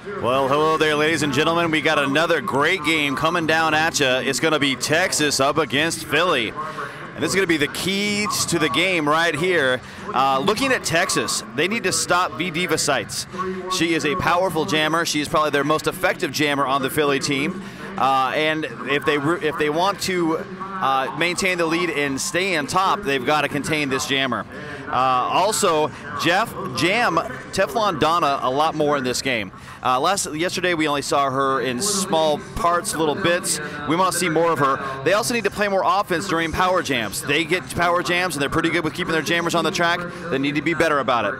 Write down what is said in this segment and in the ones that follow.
Well, hello there, ladies and gentlemen. We got another great game coming down at you. It's going to be Texas up against Philly. And this is going to be the keys to the game right here. Looking at Texas, they need to stop V-Diva Sights. She is a powerful jammer. She is probably their most effective jammer on the Philly team. And if they want to maintain the lead and stay on top, they've got to contain this jammer. Also, jam Teflon Donna a lot more in this game. Yesterday we only saw her in small parts, little bits. We want to see more of her. They also need to play more offense during power jams. They get power jams and they're pretty good with keeping their jammers on the track. They need to be better about it.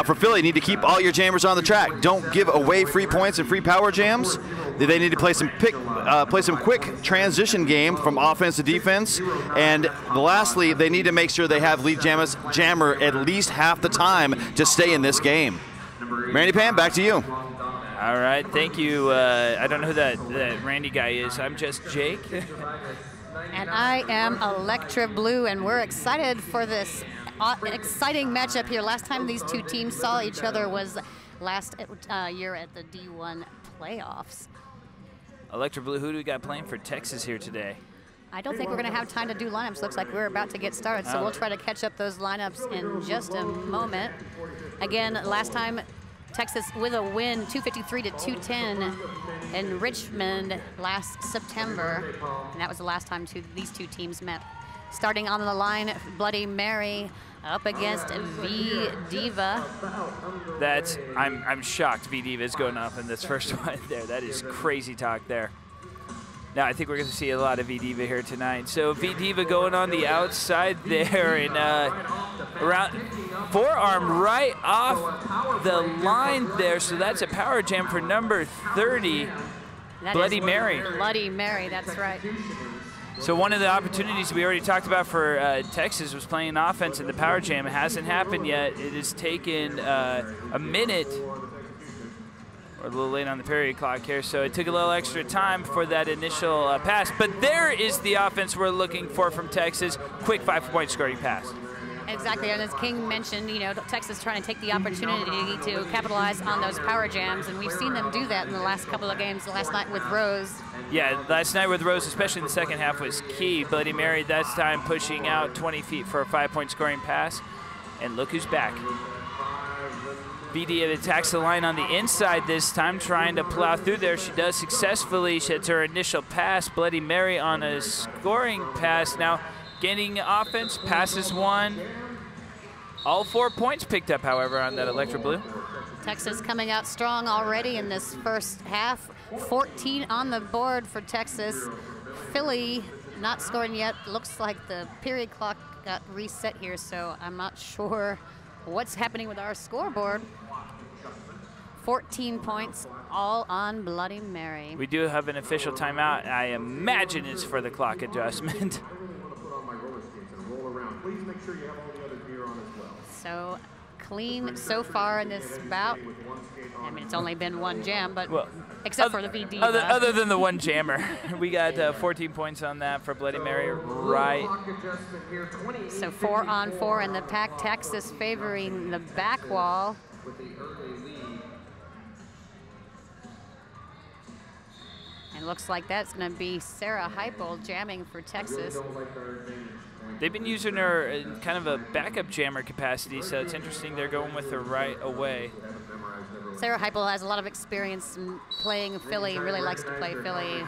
For Philly, you need to keep all your jammers on the track. Don't give away free points and free power jams. They need to play some quick transition game from offense to defense. And lastly, they need to make sure they have lead jammer at least half the time to stay in this game. Randy Pan, back to you. All right, thank you. I don't know who that Randy guy is. I'm just Jake. And I am Electra Blue, and we're excited for this exciting matchup here. Last time these two teams saw each other was last year at the D1 playoffs. Electra Blue, who do we got playing for Texas here today? I don't think we're going to have time to do lineups. Looks like we're about to get started, so we'll try to catch up those lineups in just a moment. Again, last time Texas with a win, 253 to 210 in Richmond last September, and that was the last time these two teams met. Starting on the line, Bloody Mary up against V-Diva. I'm shocked V-Diva is going up in this first one there. That is crazy talk there. Now, I think we're going to see a lot of V-Diva here tonight. So V-Diva going on the outside there and around forearm right off the line there. So that's a power jam for number 30, Bloody Mary. Bloody Mary, that's right. So one of the opportunities we already talked about for Texas was playing offense in the power jam. It hasn't happened yet. It has taken a minute. We're a little late on the period clock here, so it took a little extra time for that initial pass. But there is the offense we're looking for from Texas. Quick 5-point scoring pass. Exactly, and as King mentioned, Texas trying to take the opportunity to capitalize on those power jams, and we've seen them do that in the last couple of games. Last night with Rose. Yeah, last night with Rose, especially in the second half, was key. Bloody Mary that time pushing out 20 feet for a 5-point scoring pass. And look who's back. V-Diva attacks the line on the inside this time, trying to plow through there. She does successfully. She hits her initial pass. Bloody Mary on a scoring pass. Now gaining offense, passes one. All 4 points picked up, however, on that Electra Blue. Texas coming out strong already in this first half. 14 on the board for Texas. Philly not scoring yet. Looks like the period clock got reset here, so I'm not sure what's happening with our scoreboard. 14 points, all on Bloody Mary. We do have an official timeout. I imagine it's for the clock adjustment. So clean so far in this bout. I mean, it's only been one jam, but except for the V-Diva. Other than the one jammer. We got 14 points on that for Bloody Mary, right? So 4 on 4 in the pack. Texas favoring the back wall. And looks like that's going to be Sarah Heupel jamming for Texas. They've been using her in kind of a backup jammer capacity, so it's interesting they're going with her right away. Sarah Heupel has a lot of experience in playing Philly, really likes to play Philly.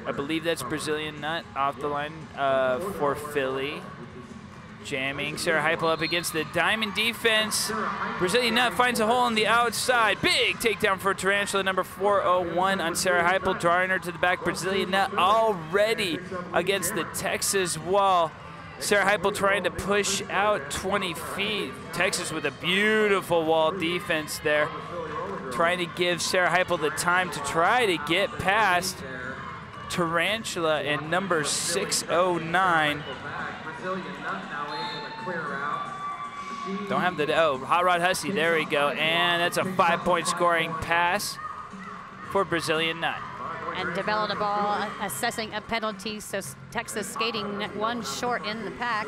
I believe that's Brazilian Nut off the line for Philly. Jamming Sarah Heupel up against the diamond defense. Brazilian Nut finds a hole on the outside. Big takedown for Tarantula, number 401 on Sarah Heupel, drawing her to the back. Brazilian Nut already against the Texas wall. Sarah Heupel trying to push out 20 feet. Texas with a beautiful wall defense there. Trying to give Sarah Heupel the time to try to get past Tarantula and number 609. Don't have the, Hot Rod Hussey, there we go. And that's a 5-point scoring pass for Brazilian Nut. And developed a ball, assessing a penalty, so Texas skating one short in the pack.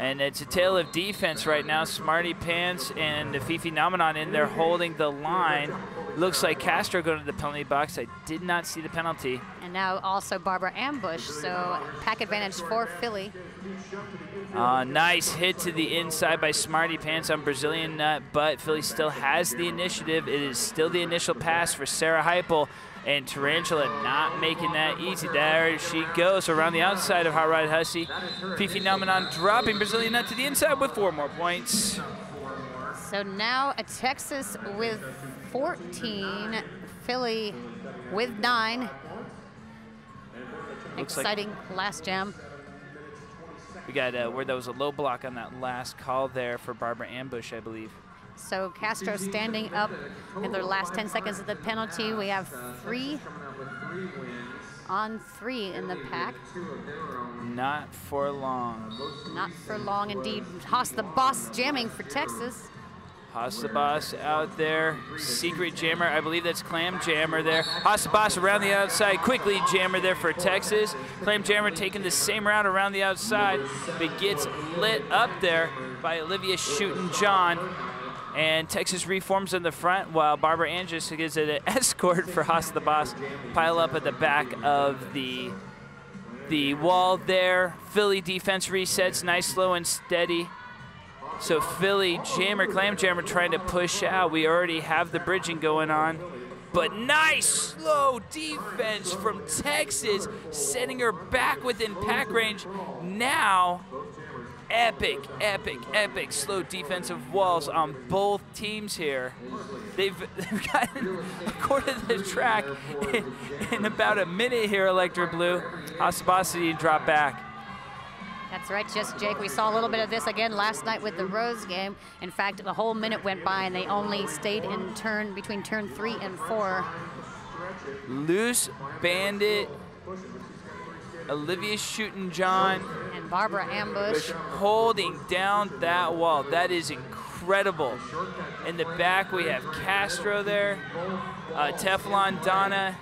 And it's a tale of defense right now. Smarty Pants and the Fifi Nomenon in there holding the line. Looks like Castro going to the penalty box. I did not see the penalty. And now also Barbara Ambush, so pack advantage for Philly. Nice hit to the inside by Smarty Pants on Brazilian Nut, but Philly still has the initiative. It is still the initial pass for Sarah Heupel, and Tarantula not making that easy. There she goes around the outside of Hot Rod Hussey. Fifi Nomenon dropping Brazilian Nut to the inside with 4 more points. So now a Texas with 14, Philly with 9. Looks exciting last jam. We got where there was a low block on that last call there for Barbara Ambush, I believe. So Castro standing up in their last 10 seconds of the penalty. We have 3 on 3 in the pack. Not for long. Not for long indeed. Haas the Boss jamming for Texas. Haas the Boss out there. Secret jammer, I believe that's Clam Jammer there. Haas the Boss around the outside. Quickly jammer there for Texas. Clam Jammer taking the same route around the outside, but gets lit up there by Olivia Shootin' John. And Texas reforms in the front while Barbara Ambush gives it an escort for Haas the Boss. Pile up at the back of the wall there. Philly defense resets, nice, slow, and steady. So Philly jammer, Clam Jammer trying to push out. We already have the bridging going on. But nice, slow defense from Texas, sending her back within pack range. Now, epic, epic, epic slow defensive walls on both teams here. They've gotten a quarter of the track in about a minute here, Electra Blue. Hasabasi drop back. That's right, just Jake. We saw a little bit of this again last night with the Rose game. In fact, the whole minute went by and they only stayed in between turn 3 and 4. Loose Bandit, Olivia Shootin' John, and Barbara Ambush holding down that wall. That is incredible. In the back, we have Castro there, Teflon Donna.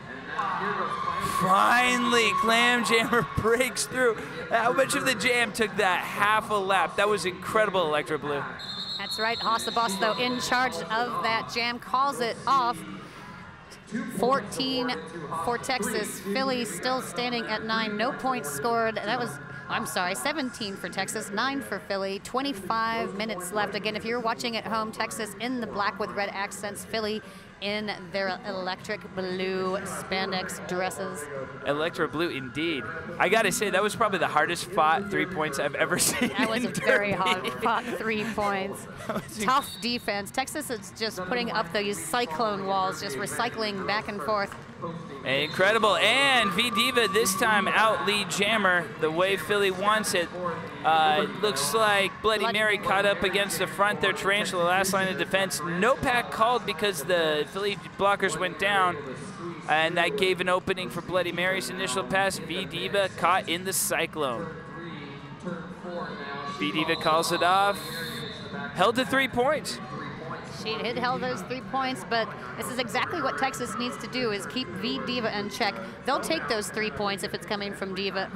Finally, Clam Jammer breaks through. How much of the jam took that? Half a lap. That was incredible, Electra Blue. That's right. Haas the Boss, though, in charge of that jam, calls it off. 14 for Texas. Philly still standing at 9. No points scored. That was, I'm sorry, 17 for Texas, 9 for Philly. 25 minutes left. Again, if you're watching at home, Texas in the black with red accents, Philly in their electric blue spandex dresses. Electra Blue, indeed. I gotta say, that was probably the hardest fought 3 points I've ever seen. That was a very hard fought 3 points. Tough defense. Texas is just putting up these cyclone walls, just recycling back and forth. Incredible, and V-Diva this time out lead jammer the way Philly wants it. Looks like Bloody Mary caught up against the front there. Tarantula, last line of defense. No pack called because the Philly blockers went down, and that gave an opening for Bloody Mary's initial pass. V-Diva caught in the cyclone. V-Diva calls it off. Held to 3 points. She had held those 3 points, but this is exactly what Texas needs to do, is keep V-Diva in check. They'll take those 3 points if it's coming from Diva,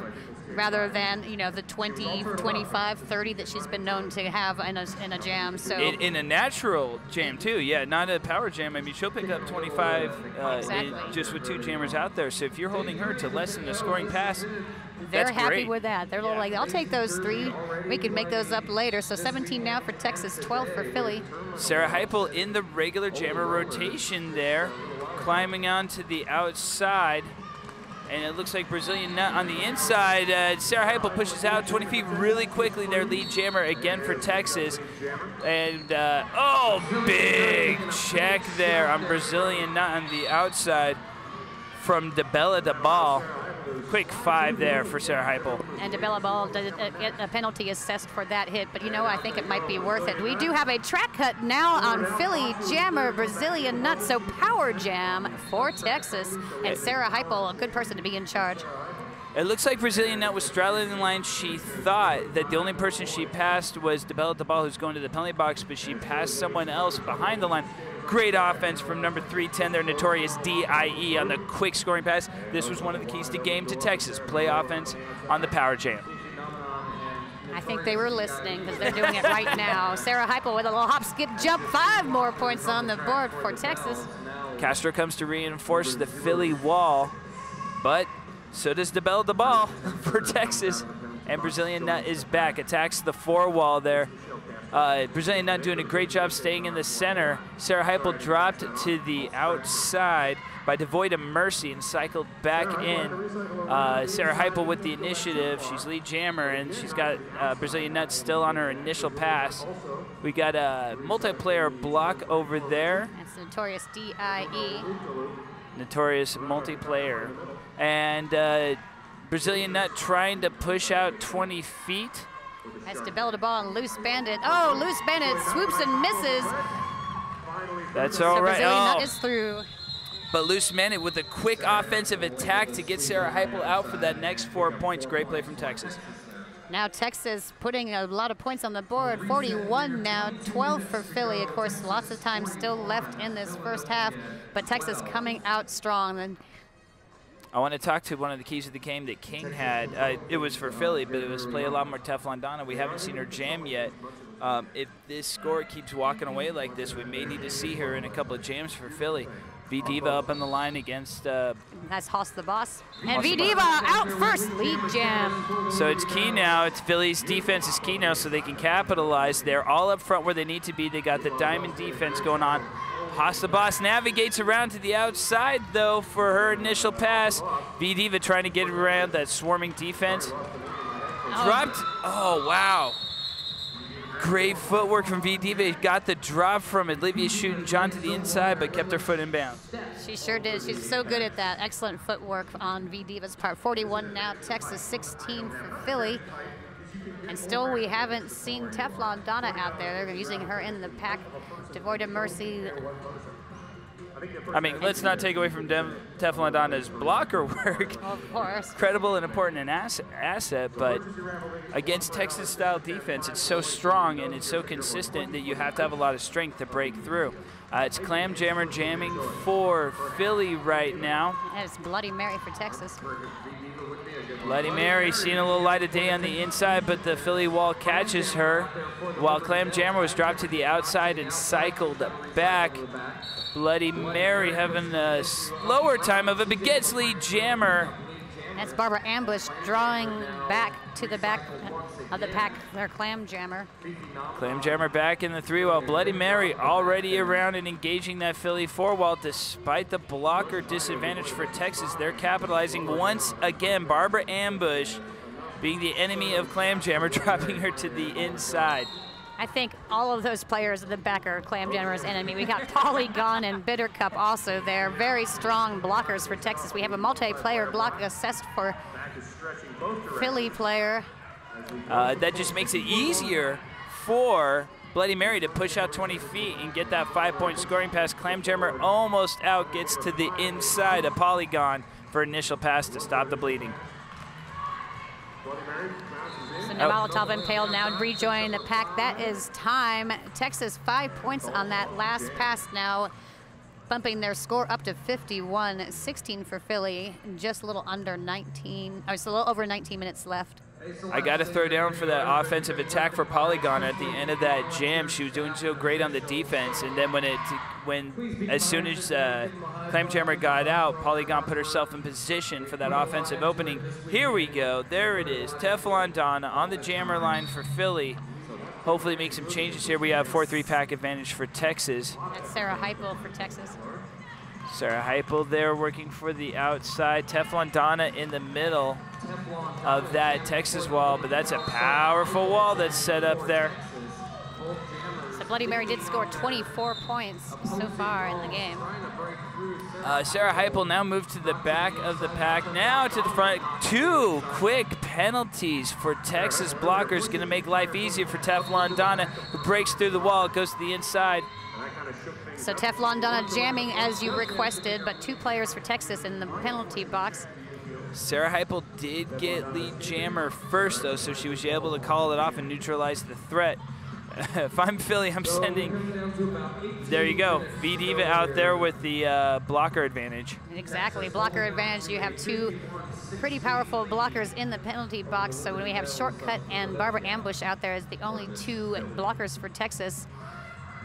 rather than, you know, the 20, 25, 30 that she's been known to have in a jam. So in a natural jam too, yeah, not a power jam. I mean, she'll pick up 25 exactly. Just with 2 jammers out there. So if you're holding her to less than a scoring pass, they're that's happy great. with that. They're like, I'll take those 3. We can make those up later. So 17 now for Texas, 12 for Philly. Sarah Heupel in the regular jammer rotation there, climbing onto the outside. And it looks like Brazilian Nut on the inside. Sarah Heupel pushes out 20 feet really quickly. Their lead jammer again for Texas. And, oh, big check there on Brazilian Nut on the outside from DeBella DeBall. Quick 5 there for Sarah Heupel. And DeBella Ball did get a penalty assessed for that hit, but you know, I think it might be worth it. We do have a track cut now on Philly Jammer Brazilian Nut, so power jam for Texas. And Sarah Heupel, a good person to be in charge. It looks like Brazilian Nut was straddling the line. She thought that the only person she passed was DeBella DeBall, who's going to the penalty box, but she passed someone else behind the line. Great offense from number 310, their notorious DIE on the quick scoring pass. This was one of the keys to game to Texas. Play offense on the power jam. I think they were listening because they're doing it right now. Sarah Heupel with a little hop, skip, jump. 5 more points on the board for Texas. Castro comes to reinforce the Philly wall, but so does DeBell the ball for Texas. And Brazilian Nut is back, attacks the 4 wall there. Brazilian Nut doing a great job staying in the center. Sarah Heupel dropped to the outside by devoid of mercy and cycled back in. Sarah Heupel with the initiative. She's lead jammer, and she's got Brazilian Nut still on her initial pass. We got a multiplayer block over there. That's Notorious DIE. Notorious multiplayer. And Brazilian Nut trying to push out 20 feet. That's DeBell the ball and Loose Bandit. Oh, Loose Bandit swoops and misses. That's all right. Brazilian Nut is through. But Loose Bandit with a quick offensive attack to get Sarah Heupel out for that next 4 points. Great play from Texas. Now Texas putting a lot of points on the board. 41 now, 12 for Philly. Of course, lots of time still left in this first half, but Texas coming out strong. And I want to talk to one of the keys of the game that King had. It was for Philly, but it was play a lot more Teflon Donna. We haven't seen her jam yet. If this score keeps walking away like this, we may need to see her in a couple of jams for Philly. V-Diva up on the line against... that's Haas the boss. And V-Diva out first, lead jam. So it's key now. It's Philly's defense is key now so they can capitalize. They're all up front where they need to be. They got the diamond defense going on. Haas the boss navigates around to the outside, though, for her initial pass. V-Diva trying to get around that swarming defense. Dropped. Oh, wow. Great footwork from V-Diva. Got the drop from Olivia shooting John to the inside, but kept her foot in bounds. She sure did. She's so good at that. Excellent footwork on V-Diva's part. 41 now, Texas 16 for Philly. And still we haven't seen Teflon Donna out there. They're using her in the pack. Devoid of mercy. I mean, let's not take away from Teflon Donna's blocker work. Of course. Credible and important and asset, but against Texas-style defense, it's so strong and it's so consistent that you have to have a lot of strength to break through. It's Clam Jammer jamming for Philly right now. And it's Bloody Mary for Texas. Bloody Mary seeing a little light of day on the inside, but the Philly wall catches her while Clam Jammer was dropped to the outside and cycled back. Bloody Mary having a slower time of it, but gets lead jammer. That's Barbara Ambush drawing back to the back of the pack, their Clam Jammer. Clam Jammer back in the 3 while Bloody Mary already around and engaging that Philly 4 wall. Despite the blocker disadvantage for Texas, they're capitalizing once again. Barbara Ambush being the enemy of Clam Jammer, dropping her to the inside. I think all of those players at the back are Clam Jammer's enemy. We got Polygon and Bittercup also there. Very strong blockers for Texas. We have a multiplayer block assessed for Philly player. That just makes it easier for Bloody Mary to push out 20 feet and get that 5-point scoring pass. Clam Jammer almost out, gets to the inside of Polygon for initial pass to stop the bleeding. So now Molotov Impale now rejoining the pack. That is time. Texas 5 points on that last pass now, bumping their score up to 51. 16 for Philly, just a little under 19, or it's a little over 19 minutes left. I got to throw down for that offensive attack for Polygon at the end of that jam. She was doing so great on the defense, and then as soon as Clam Jammer got out, Polygon put herself in position for that offensive opening. Here we go. There it is. Teflon Donna on the jammer line for Philly. Hopefully make some changes here. We have 4-3 pack advantage for Texas. That's Sarah Heupel for Texas. Sarah Heupel there working for the outside. Teflon Donna in the middle of that Texas wall, but that's a powerful wall that's set up there. So Bloody Mary did score 24 points so far in the game. Sarah Heupel now moved to the back of the pack, now to the front. 2 quick penalties for Texas blockers, gonna make life easier for Teflon Donna, who breaks through the wall, goes to the inside. So Teflon Donna jamming as you requested, but 2 players for Texas in the penalty box. Sarah Heupel did get lead jammer first, though, so she was able to call it off and neutralize the threat. If I'm Philly, I'm sending, there you go, V-Diva out there with the blocker advantage. Exactly, blocker advantage. You have two pretty powerful blockers in the penalty box. So when we have Shortcut and Barbara Ambush out there as the only two blockers for Texas,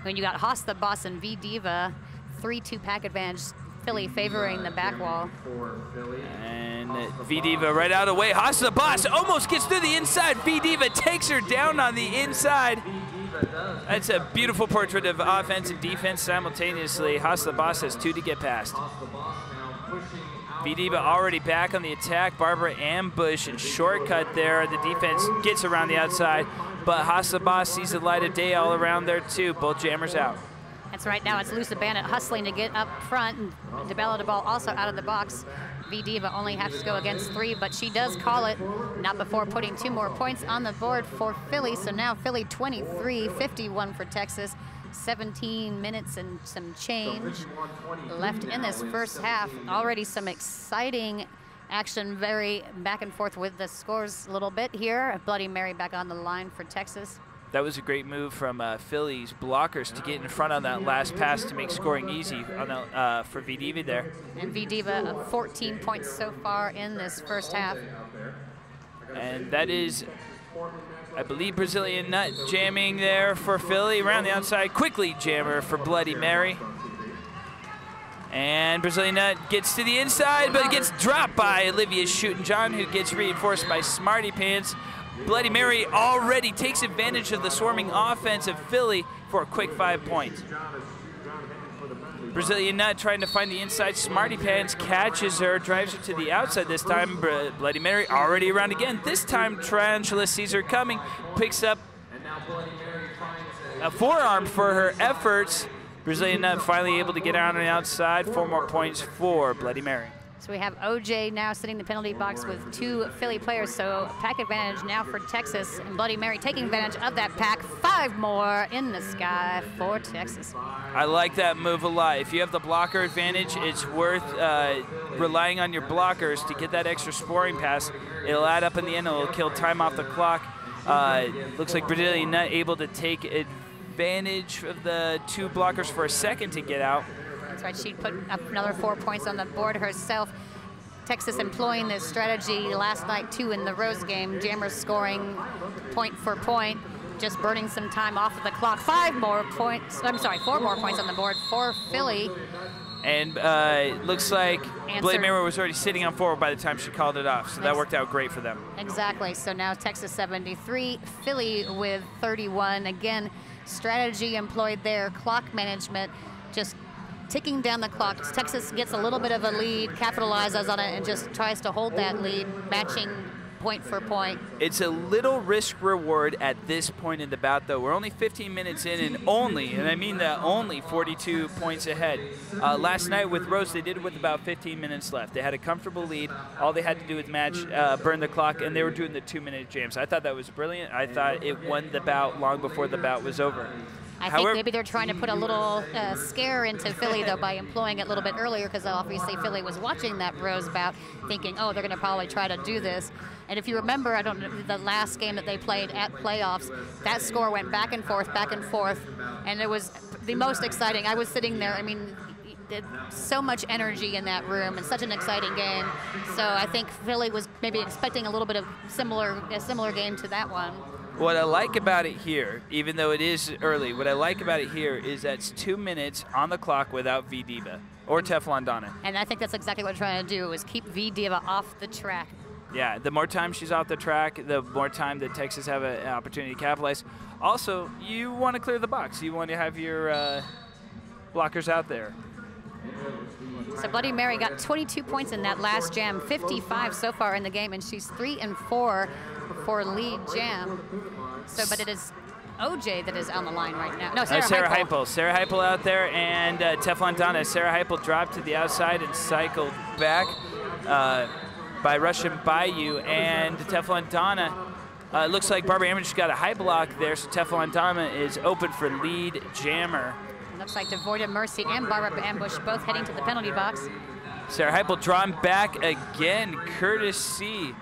when you got Haas the Boss and V-Diva, 3-2 pack advantage, Philly favoring the back wall. And V-Diva right out of the way. Haas the Boss almost gets through the inside. V-Diva takes her down on the inside. That's a beautiful portrait of offense and defense simultaneously. Haas the Boss has 2 to get past. V-Diva already back on the attack. Barbara Ambush and Shortcut there. The defense gets around the outside, but Haas the Boss sees the light of day all around there too. Both jammers out. That's right, now it's Lusa Bandit hustling to get up front, and DeBella DeBall also out of the box. V-Diva only has to go against 3, but she does call it, not before putting 2 more points on the board for Philly. So now Philly 23, 51 for Texas. 17 minutes and some change left in this first half. Already some exciting action, very back and forth with the scores a little bit here. Bloody Mary back on the line for Texas. That was a great move from Philly's blockers to get in front on that last pass to make scoring easy on the, for V-Diva there. And V-Diva 14 points so far in this first half. And that is, I believe, Brazilian Nut jamming there for Philly. Around the outside, quickly jammer for Bloody Mary. And Brazilian Nut gets to the inside, but it gets dropped by Olivia Shootin' John, who gets reinforced by Smarty Pants. Bloody Mary already takes advantage of the swarming offense of Philly for a quick 5 points. Brazilian Nut trying to find the inside. Smarty Pants catches her, drives her to the outside this time. Bloody Mary already around again. This time Tarantula sees her coming, picks up a forearm for her efforts. Brazilian Nut finally able to get out on the outside. 4 more points for Bloody Mary. So we have OJ now sitting in the penalty box with 2 Philly players, so pack advantage now for Texas, and Bloody Mary taking advantage of that pack. 5 more in the sky for Texas. I like that move a lot. If you have the blocker advantage, it's worth relying on your blockers to get that extra scoring pass. It'll add up in the end, it'll kill time off the clock. Looks like Brazilian Nut able to take advantage of the 2 blockers for a second to get out. That's right, she put up another 4 points on the board herself. Texas employing this strategy last night too in the Rose game. Jammers scoring point for point, just burning some time off of the clock. 4 more points on the board for Philly. And looks like Bloody Mary was already sitting on forward by the time she called it off, so that worked out great for them. Exactly, so now Texas 73, Philly with 31. Again, strategy employed there, clock management, just ticking down the clock. Texas gets a little bit of a lead, capitalizes on it, and just tries to hold that lead, matching point for point. It's a little risk reward at this point in the bout, though. We're only 15 minutes in and I mean that only 42 points ahead. Last night with Rose, they did it with about 15 minutes left. They had a comfortable lead. All they had to do was burn the clock, and they were doing the 2-minute jams. I thought that was brilliant. I thought it won the bout long before the bout was over. I think maybe they're trying to put a little scare into Philly, though, by employing it a little bit earlier, because obviously Philly was watching that Rose bout thinking, oh, they're going to probably try to do this. And if you remember, I don't know, the last game that they played at playoffs, that score went back and forth, and it was the most exciting. I was sitting there, I mean, so much energy in that room and such an exciting game. So I think Philly was maybe expecting a little bit of a similar game to that one. What I like about it here, even though it is early, what I like about it here is that it's 2 minutes on the clock without V-Diva or Teflon Donna. And I think that's exactly what we're trying to do, is keep V-Diva off the track. Yeah, the more time she's off the track, the more time that Texas have an opportunity to capitalize. Also, you want to clear the box. You want to have your blockers out there. So Bloody Mary got 22 points in that last jam, 55 so far in the game, and she's 3 and 4 for lead jam. So, but it is OJ that is on the line right now. No, Sarah Heipel. Sarah Heipel out there, and Teflon Donna. Sarah Heipel dropped to the outside and cycled back by Russian Bayou, and Teflon Donna. Looks like Barbara Ambush got a high block there, so Teflon Donna is open for lead jammer. Looks like Devoida Mercy and Barbara Ambush both heading to the penalty box. Sarah Heipel drawn back again, courtesy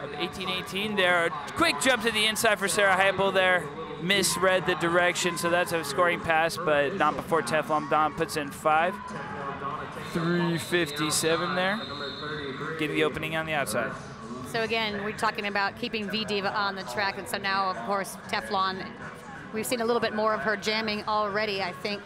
of 18-18 there. Quick jump to the inside for Sarah Heipel there. Misread the direction, so that's a scoring pass, but not before Teflon Don puts in 5. 3:57 there. Getting the opening on the outside. So again, we're talking about keeping V-Diva on the track, and so now, of course, Teflon, we've seen a little bit more of her jamming already. I think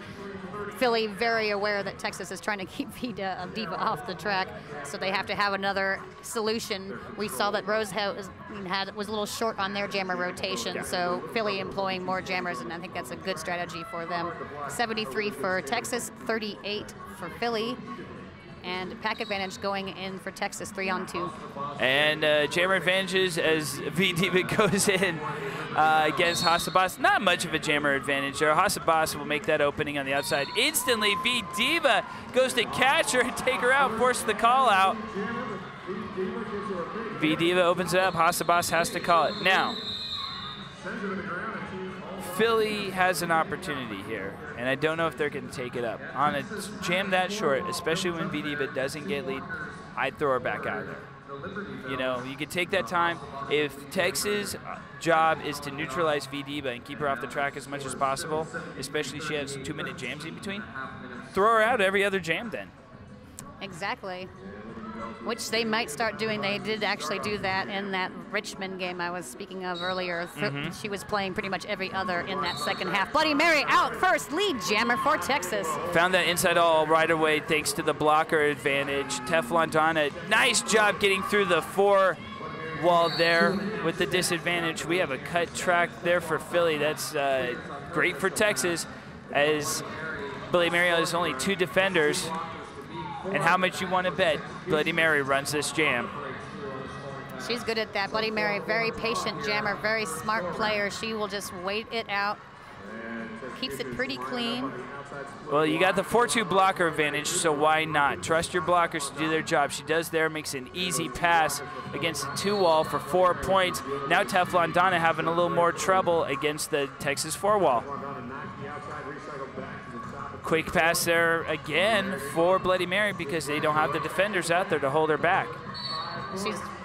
Philly very aware that Texas is trying to keep V-Diva off the track, so they have to have another solution. We saw that Rose was a little short on their jammer rotation, so Philly employing more jammers, and I think that's a good strategy for them. 73 for Texas, 38 for Philly. And pack advantage going in for Texas, 3-on-2. And jammer advantages as V-Diva goes in against Hasabas. Not much of a jammer advantage there. Hasabas will make that opening on the outside. Instantly, V-Diva goes to catch her and take her out, force the call out. V-Diva opens it up. Hasabas has to call it. Now, Philly has an opportunity here, and I don't know if they're going to take it up. On a jam that short, especially when V-Diva doesn't get lead, I'd throw her back out of there. You know, you could take that time. If Texas' job is to neutralize V-Diva and keep her off the track as much as possible, especially if she has 2-minute jams in between, throw her out every other jam then. Exactly. Which they might start doing. They did actually do that in that Richmond game I was speaking of earlier. She was playing pretty much every other in that second half. Bloody Mary out first, lead jammer for Texas. Found that inside all right away thanks to the blocker advantage. Teflon Donna, nice job getting through the 4 wall there with the disadvantage. We have a cut track there for Philly. That's great for Texas, as Bloody Mary has only 2 defenders. And how much you want to bet Bloody Mary runs this jam? She's good at that. Bloody Mary, very patient jammer, very smart player. She will just wait it out. Keeps it pretty clean. Well, you got the 4-2 blocker advantage, so why not? Trust your blockers to do their job. She does there, makes an easy pass against the 2-wall for 4 points. Now Teflon Donna having a little more trouble against the Texas 4-wall. Quick pass there again for Bloody Mary because they don't have the defenders out there to hold her back.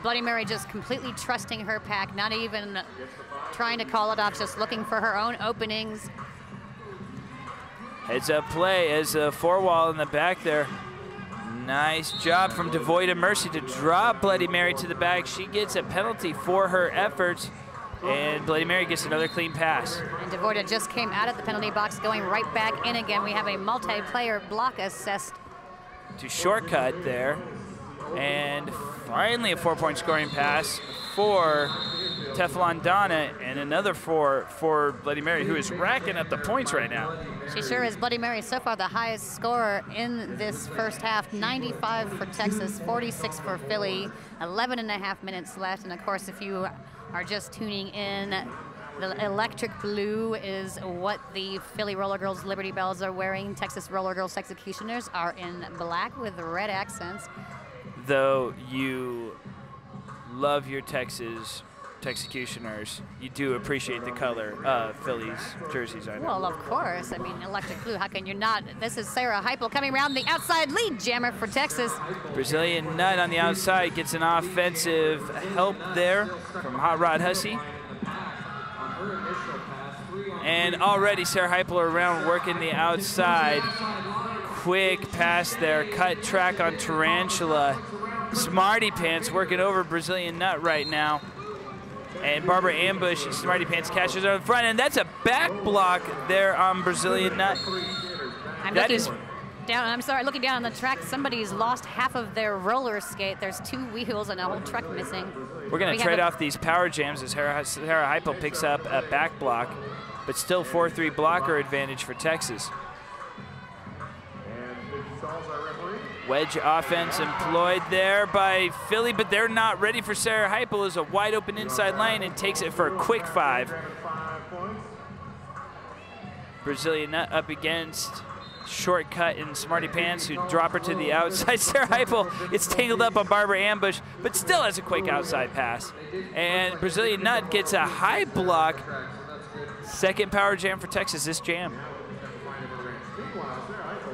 Bloody Mary just completely trusting her pack, not even trying to call it off, just looking for her own openings. Heads up play as a 4-wall in the back there. Nice job from Devoid of Mercy to drop Bloody Mary to the back. She gets a penalty for her efforts, and Bloody Mary gets another clean pass. And Devoida just came out of the penalty box, going right back in again. We have a multiplayer block assessed. To shortcut there. And finally a 4-point scoring pass for Teflon Donna, and another 4 for Bloody Mary, who is racking up the points right now. She sure is. Bloody Mary so far the highest scorer in this first half. 95 for Texas, 46 for Philly, 11.5 minutes left. And of course, if you are just tuning in, the electric blue is what the Philly Roller Girls Liberty Bells are wearing. Texas Roller Girls Executioners are in black with red accents. Though you love your Texas Executioners, you do appreciate the color of Philly's jerseys, I know. Well, of course. I mean, electric blue, how can you not? This is Sarah Heipel coming around the outside, lead jammer for Texas. Brazilian Nut on the outside gets an offensive help there from Hot Rod Hussey. And already Sarah Heipel around working the outside. Quick pass there, cut track on Tarantula. Smarty Pants working over Brazilian Nut right now. And Barbara Ambush, Smarty Pants catches her in front, and that's a back block there on Brazilian Nut. Looking down on the track, somebody's lost half of their roller skate. There's 2 wheels and a whole truck missing. We're going to trade off these power jams as Sarah Heipel picks up a back block, but still 4-3 blocker advantage for Texas. Wedge offense employed there by Philly, but they're not ready for Sarah Heipel as a wide open inside lane and takes it for a quick 5. Brazilian Nut up against shortcut and Smarty Pants, who drop her to the outside. Sarah Heipel gets tangled up on Barbara Ambush, but still has a quick outside pass. And Brazilian Nut gets a high block. Second power jam for Texas this jam.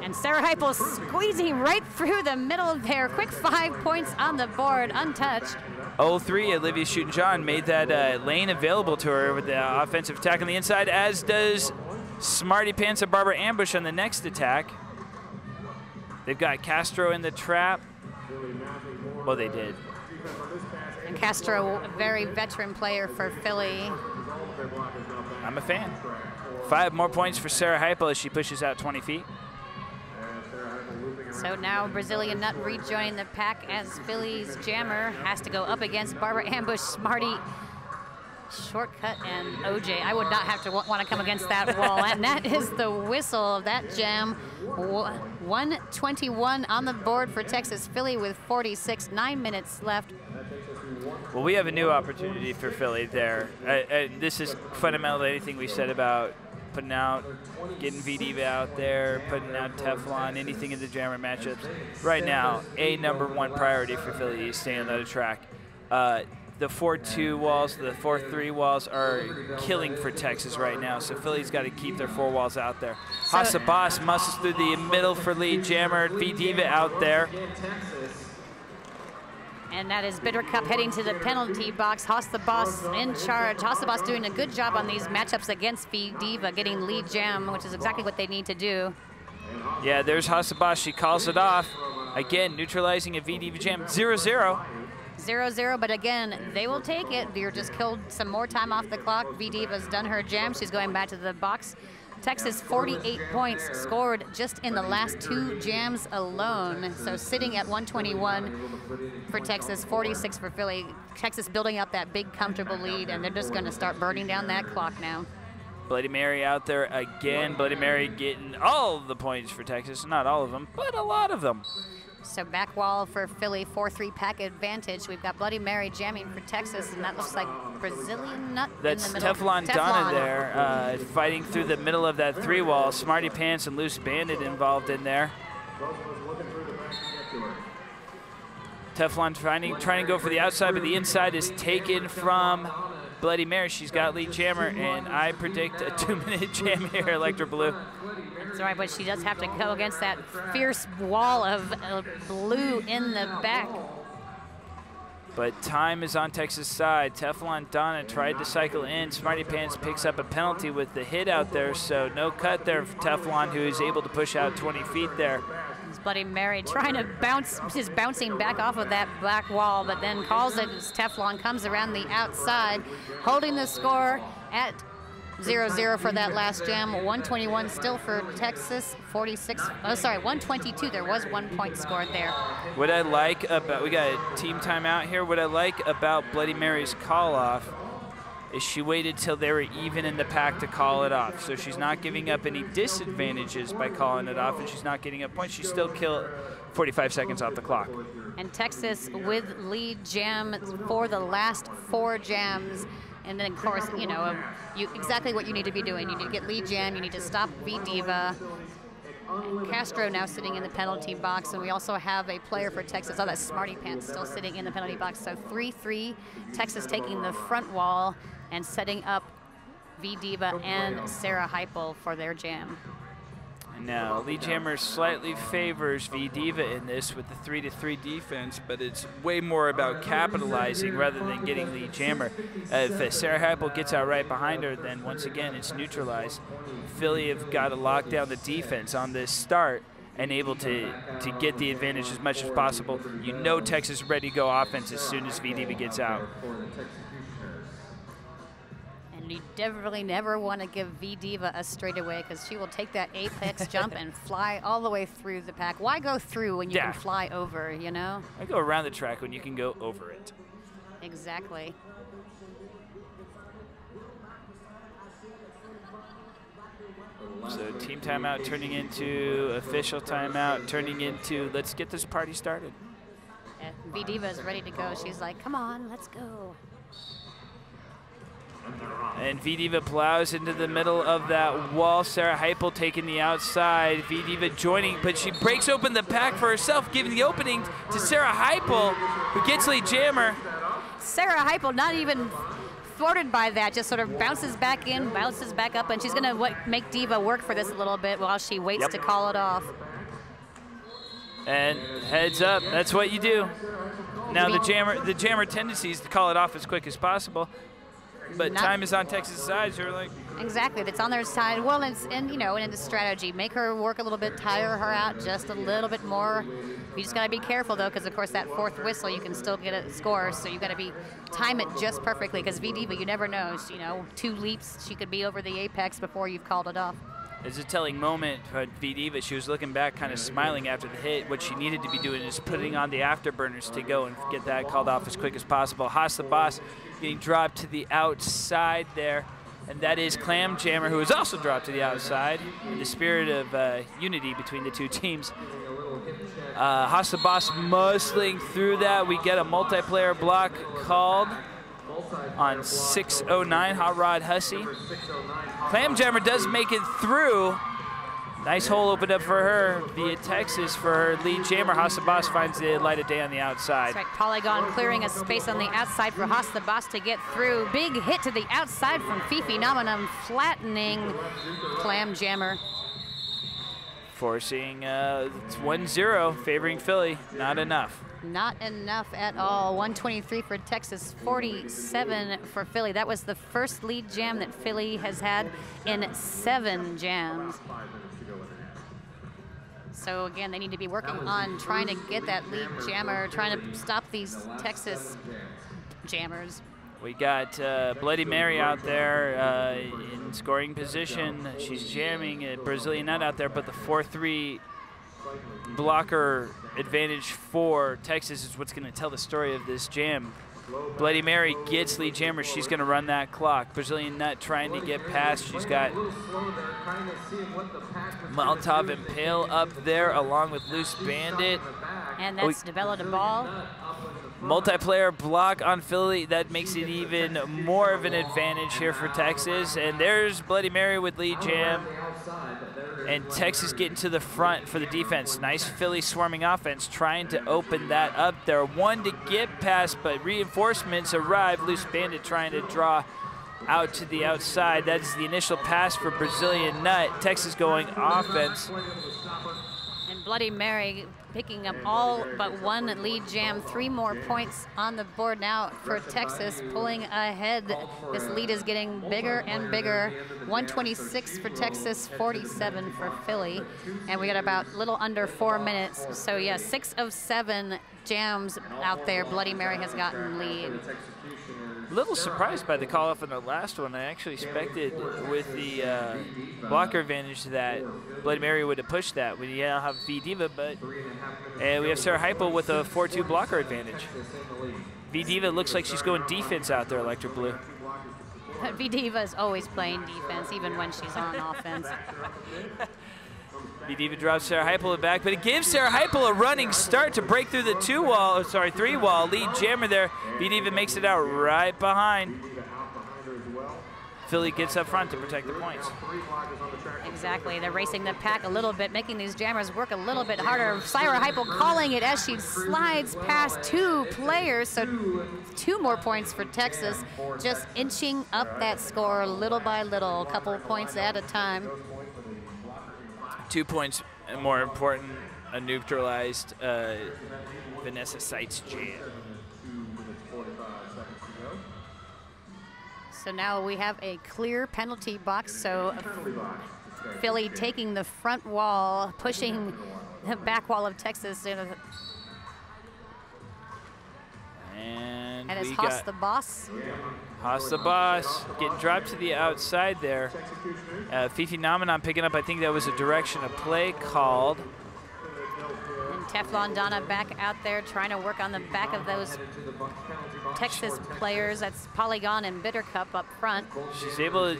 And Sarah Heupel squeezing right through the middle there. Quick 5 points on the board, untouched. 0-3, Olivia Schutten-John made that lane available to her with the offensive attack on the inside, as does Smarty Pants and Barbara Ambush on the next attack. They've got Castro in the trap. Well, they did. And Castro, a very veteran player for Philly. I'm a fan. 5 more points for Sarah Heupel as she pushes out 20 feet. So now Brazilian Nut rejoining the pack as Philly's jammer has to go up against Barbara Ambush, Smarty, Shortcut, and OJ. I would not have to want to come against that wall. And that is the whistle of that jam. 121 on the board for Texas. Philly with 46, 9 minutes left. Well, we have a new opportunity for Philly there. This is fundamental to anything we said about putting out, getting V-Diva out there, putting out Teflon, anything in the jammer matchups. Right now, #1 priority for Philly is staying on the track. The 4-2 walls, the 4-3 walls are killing for Texas right now, so Philly's got to keep their 4 walls out there. Hasabas muscles through the middle for lead jammer, V-Diva out there. And that is Bitter Cup heading to the penalty box. Hasabas in charge. Hasabas doing a good job on these matchups against V-Diva, getting lead jam, which is exactly what they need to do. Yeah, there's Hasabas. She calls it off. Again, neutralizing a V-Diva jam. 0-0. 0-0, but again, they will take it. Veer just killed some more time off the clock. V-Diva's done her jam. She's going back to the box. Texas 48 points scored just in the last 2 jams alone. So sitting at 121 for Texas, 46 for Philly. Texas building up that big comfortable lead, and they're just going to start burning down that clock now. Bloody Mary out there again. Bloody Mary getting all of the points for Texas. Not all of them, but a lot of them. So back wall for Philly, 4-3 pack advantage. We've got Bloody Mary jamming for Texas, and that looks like Brazilian Nut That's in the middle. Teflon Donna there, fighting through the middle of that 3 wall. Smarty Pants and Loose Bandit involved in there. Teflon trying to go for the outside, but the inside is taken from Bloody Mary. She's got lead jammer, and I predict a 2-minute jam here, Electra Blue. That's right, but she does have to go against that fierce wall of blue in the back. But time is on Texas' side. Teflon Donna tried to cycle in. Smarty Pants picks up a penalty with the hit out there, so no cut there for Teflon, who is able to push out 20 feet there. It's Bloody Mary trying to bounce, just bouncing back off of that back wall, but then calls it as Teflon comes around the outside, holding the score at 0-0 for that last jam. 121 still for Texas, 46, oh sorry, 122. There was 1 point scored there. What I like about, we got a team timeout here. What I like about Bloody Mary's call off is she waited till they were even in the pack to call it off. So she's not giving up any disadvantages by calling it off, and she's not getting up points. She still killed 45 seconds off the clock. And Texas with lead jam for the last 4 jams. And then, of course, you know, exactly what you need to be doing. You need to get lead jam. You need to stop V-Diva. And Castro now sitting in the penalty box. And we also have a player for Texas. Oh, that's Smarty Pants still sitting in the penalty box. So 3-3, Texas taking the front wall and setting up V-Diva and Sarah Heupel for their jam. Now, lead jammer slightly favors V-Diva in this with the 3-3 defense, but it's way more about capitalizing rather than getting lead jammer. If Sarah Heupel gets out right behind her, then once again it's neutralized. Philly have got to lock down the defense on this start and able to get the advantage as much as possible. You know Texas is ready to go offense as soon as V-Diva gets out. And you definitely never want to give V-Diva a straightaway because she will take that apex jump and fly all the way through the pack. Why go through when you can fly over, you know? I go around the track when you can go over it. Exactly. So team timeout turning into official timeout, turning into let's get this party started. Yeah, V-Diva is ready to go. She's like, come on, let's go. And V-Diva plows into the middle of that wall. Sarah Heupel taking the outside. V-Diva joining, but she breaks open the pack for herself, giving the opening to Sarah Heupel, who gets lead jammer. Sarah Heupel not even thwarted by that, just sort of bounces back in, bounces back up, and she's going to make Diva work for this a little bit while she waits to call it off. And heads up, that's what you do. Now the jammer tendency is to call it off as quick as possible, but time is on Texas' side, so you're like. Exactly, it's on their side. Well, and you know, in the strategy, make her work a little bit, tire her out just a little bit more. You just gotta be careful though, because of course that fourth whistle, you can still get a score. So you gotta time it just perfectly, because V-Diva, you never know. You know, 2 leaps, she could be over the apex before you've called it off. It's a telling moment for V-Diva. She was looking back, kind of smiling after the hit. What she needed to be doing is putting on the afterburners to go and get that called off as quick as possible. Haas the Boss getting dropped to the outside there. And that is Clam Jammer, who was also dropped to the outside in the spirit of unity between the two teams. Haas the Boss muscling through that. We get a multiplayer block called on 609, Hot Rod Hussey. Clam Jammer does make it through. Nice hole opened up for her via Texas for her lead jammer. Haas the Boss finds the light of day on the outside. That's right, Polygon clearing a space on the outside for Haas the Boss to get through. Big hit to the outside from Fifi Nominum, flattening Clam Jammer. Forcing 1-0, favoring Philly. Not enough. Not enough at all. 123 for Texas, 47 for Philly. That was the first lead jam that Philly has had in 7 jams. So again, they need to be working on trying to get that lead jammer, trying to stop these Texas jammers. We got Bloody Mary out there in scoring position. She's jamming a Brazilian Nut out there, but the 4-3 blocker advantage for Texas is what's going to tell the story of this jam. Bloody Mary gets lead jammer. She's going to run that clock. Brazilian Nut trying to get past. She's got Molotov and Pale up there along with Loose Bandit. And that's developed a ball. Multiplayer block on Philly. That makes it even more of an advantage here for Texas. And there's Bloody Mary with lead jam. And Texas getting to the front for the defense. Nice Philly swarming offense, trying to open that up there. One to get past, but reinforcements arrive. Loose Bandit trying to draw out to the outside. That is the initial pass for Brazilian Nut. Texas going offense. And Bloody Mary picking up all but 1 lead jam. 3 more points on the board now for Texas, pulling ahead. This lead is getting bigger and bigger. 126 for Texas, 47 for Philly. And we got about a little under 4 minutes. So yeah, 6 of 7 jams out there. Bloody Mary has gotten lead. A little surprised by the call off in the last one. I actually expected with the blocker advantage that Bloody Mary would have pushed that. We now have V-Diva, but we have Sarah Heupel with a 4-2 blocker advantage. V-Diva looks like she's going defense out there, Electric Blue. V-Diva is always playing defense, even when she's on offense. V-Diva drops Sarah Heupel back, but it gives Sarah Heupel a running start to break through the 3-wall. Lead jammer there. V-Diva makes it out right behind. Philly gets up front to protect the points. Exactly, they're racing the pack a little bit, making these jammers work a little bit harder. Sarah Heupel calling it as she slides past 2 players, so 2 more points for Texas, just inching up that score little by little, a couple points at a time. 2 points, and more important, a neutralized Vanessa Seitz jam. So now we have a clear penalty box, so Philly taking the front wall, pushing the back wall of Texas. And it's we Haas got the Boss. Haas the Boss getting dropped to the outside there. Fifi Nominum picking up, I think that was a direction of play called. And Teflon Donna back out there trying to work on the back of those Texas players. That's Polygon and Bittercup up front.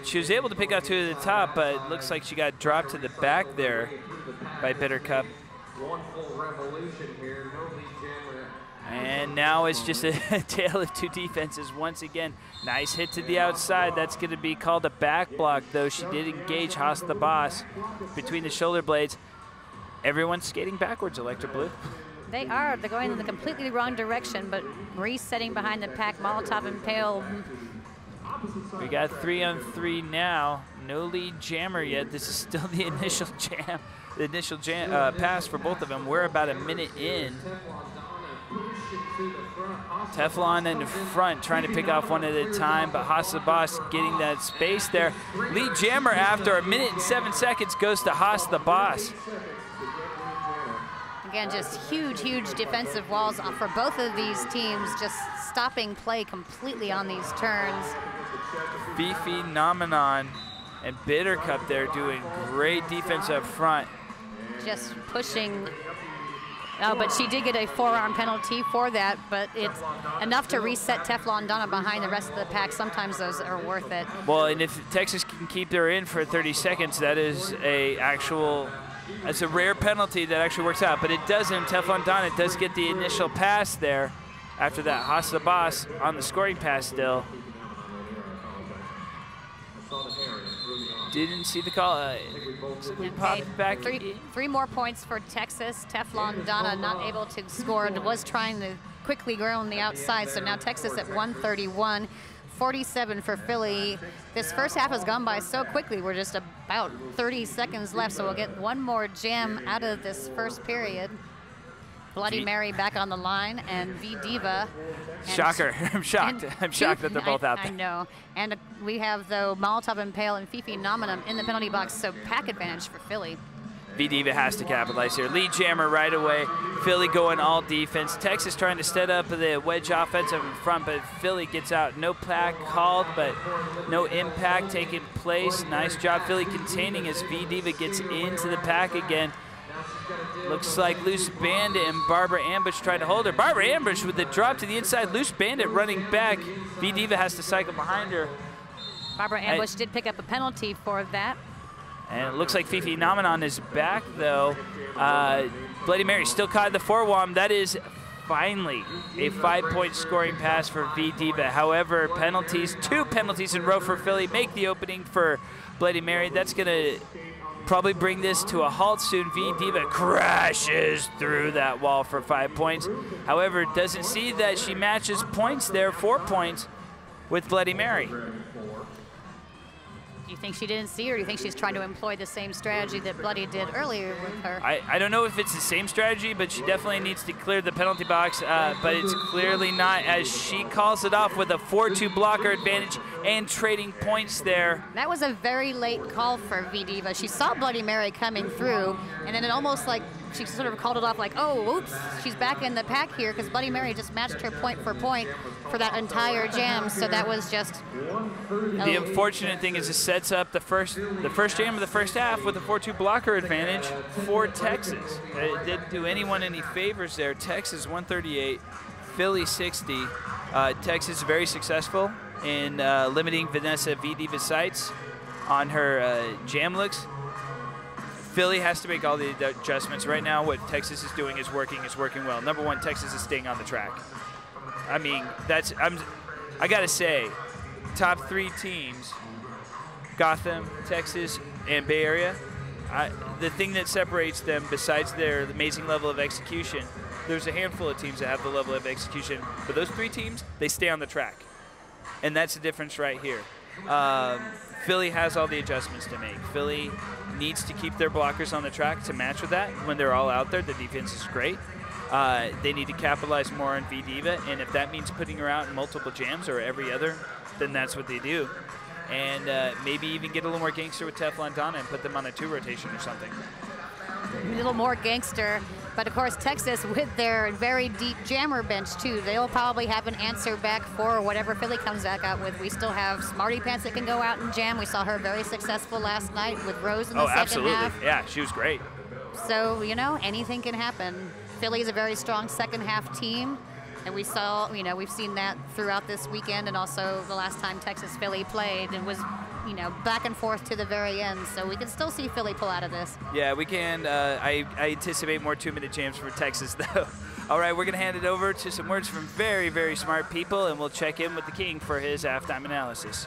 She was able to pick out 2 to the top, but it looks like she got dropped to the back there by Bittercup. And now it's just a tale of 2 defenses once again. Nice hit to the outside. That's going to be called a back block, though. She did engage Haas the Boss between the shoulder blades. Everyone's skating backwards, Electric Blue. They are. They're going in the completely wrong direction, but resetting behind the pack. Molotov and Pale We got 3-on-3 now. No lead jammer yet. This is still the initial jam, pass for both of them. We're about a minute in. Teflon in the front, trying to pick off one at a time, but Haas-the-Boss getting that space there. Lead jammer after a minute and 7 seconds goes to Haas-the-Boss. Again, just huge, huge defensive walls for both of these teams, just stopping play completely on these turns. Fifi, Nomenon, and Bittercup there doing great defense up front. Just pushing. Oh, but she did get a forearm penalty for that, but it's enough to reset Teflon Donna behind the rest of the pack. Sometimes those are worth it. Well, and if Texas can keep her in for 30 seconds, that is it's a rare penalty that actually works out, but it doesn't. Teflon Donna does get the initial pass there after that. Haas-the-Boss on the scoring pass still. Didn't see the call. We popped back. Three more points for Texas. Teflon Donna not able to score. Was trying to quickly grow on the outside. So now Texas at 131, 47 for Philly. This first half has gone by so quickly. We're just about 30 seconds left. So we'll get one more jam out of this first period. Bloody Mary back on the line, and V-Diva. Shocker. I'm shocked. I'm shocked that they're both out there. I know. And we have, though, Molotov Impale and Fifi Nominum in the penalty box, so pack advantage for Philly. V-Diva has to capitalize here. Lead jammer right away. Philly going all defense. Texas trying to set up the wedge offensive in front, but Philly gets out. No pack called, but no impact taking place. Nice job, Philly containing as V-Diva gets into the pack again. Looks like Loose Bandit and Barbara Ambush trying to hold her. Barbara Ambush with the drop to the inside. Loose Bandit running back. V-Diva has to cycle behind her. Barbara Ambush did pick up a penalty for that. And it looks like Fifi Nomenon is back, though. Bloody Mary still caught the forearm. That is finally a 5-point scoring pass for V-Diva. However, penalties, 2 penalties in a row for Philly make the opening for Bloody Mary. That's going to probably bring this to a halt soon. V-Diva crashes through that wall for 5 points. However, doesn't see that she matches points there, 4 points with Bloody Mary. Do you think she didn't see, or do you think she's trying to employ the same strategy that Bloody did earlier with her? I don't know if it's the same strategy, but she definitely needs to clear the penalty box, but it's clearly not, as she calls it off with a 4-2 blocker advantage and trading points there. That was a very late call for V-Diva. She saw Bloody Mary coming through, and then it almost like she sort of called it off like, oh, oops, she's back in the pack here, because Bloody Mary just matched her point for point for that entire jam, so that was just... The unfortunate thing is it sets up the first jam of the first half with a 4-2 blocker advantage for Texas. It didn't do anyone any favors there. Texas 138, Philly 60. Texas very successful in limiting Vanessa V-Diva's sights on her jam looks. Philly has to make all the adjustments. Right now, what Texas is doing is working well. Number one, Texas is staying on the track. I mean, I gotta say, top 3 teams, Gotham, Texas, and Bay Area, the thing that separates them, besides their amazing level of execution, there's a handful of teams that have the level of execution, but those 3 teams, they stay on the track. And that's the difference right here. Philly has all the adjustments to make. Philly needs to keep their blockers on the track to match with that. When they're all out there, the defense is great. They need to capitalize more on V-Diva, and if that means putting her out in multiple jams or every other, then that's what they do. And maybe even get a little more gangster with Teflon Donna and put them on a 2 rotation or something. A little more gangster. But, of course, Texas, with their very deep jammer bench, too, they'll probably have an answer back for whatever Philly comes back out with. We still have Smarty Pants that can go out and jam. We saw her very successful last night with Rose in the second half. Yeah, she was great. So, you know, anything can happen. Philly is a very strong second-half team. And we saw, you know, we've seen that throughout this weekend and also the last time Texas-Philly played. It was, you know, back and forth to the very end. So we can still see Philly pull out of this. Yeah, we can. I anticipate more 2-minute jams for Texas, though. All right, we're going to hand it over to some words from very, very smart people, and we'll check in with the King for his halftime analysis.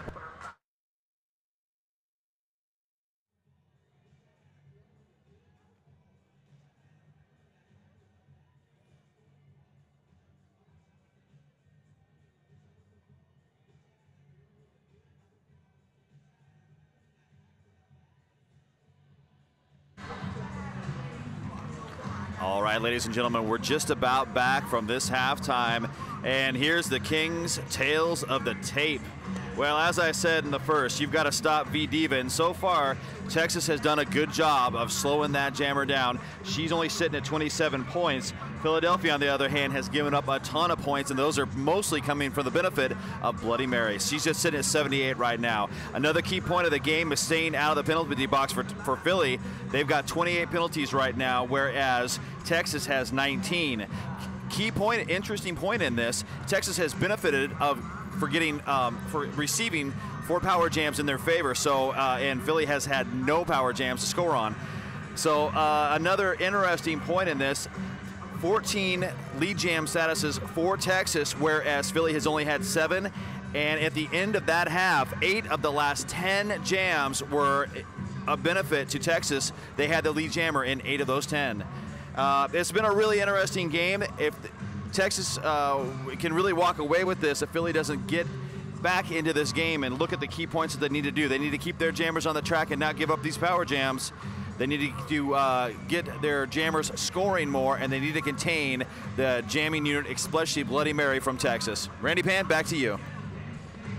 All right, ladies and gentlemen, we're just about back from this halftime, and here's the Kings' tales of the tape. Well, as I said in the first, you've got to stop V-Diva, and so far, Texas has done a good job of slowing that jammer down. She's only sitting at 27 points. Philadelphia, on the other hand, has given up a ton of points, and those are mostly coming for the benefit of Bloody Mary. She's just sitting at 78 right now. Another key point of the game is staying out of the penalty box for Philly. They've got 28 penalties right now, whereas Texas has 19. Key point, interesting point in this, Texas has benefited for receiving 4 power jams in their favor. So, and Philly has had no power jams to score on. So another interesting point in this, 14 lead jam statuses for Texas, whereas Philly has only had 7. And at the end of that half, 8 of the last 10 jams were a benefit to Texas. They had the lead jammer in 8 of those 10. It's been a really interesting game. If Texas can really walk away with this, if Philly doesn't get back into this game and look at the key points that they need to do, they need to keep their jammers on the track and not give up these power jams. They need to get their jammers scoring more, and they need to contain the jamming unit, especially Bloody Mary from Texas. Randy Pan, back to you.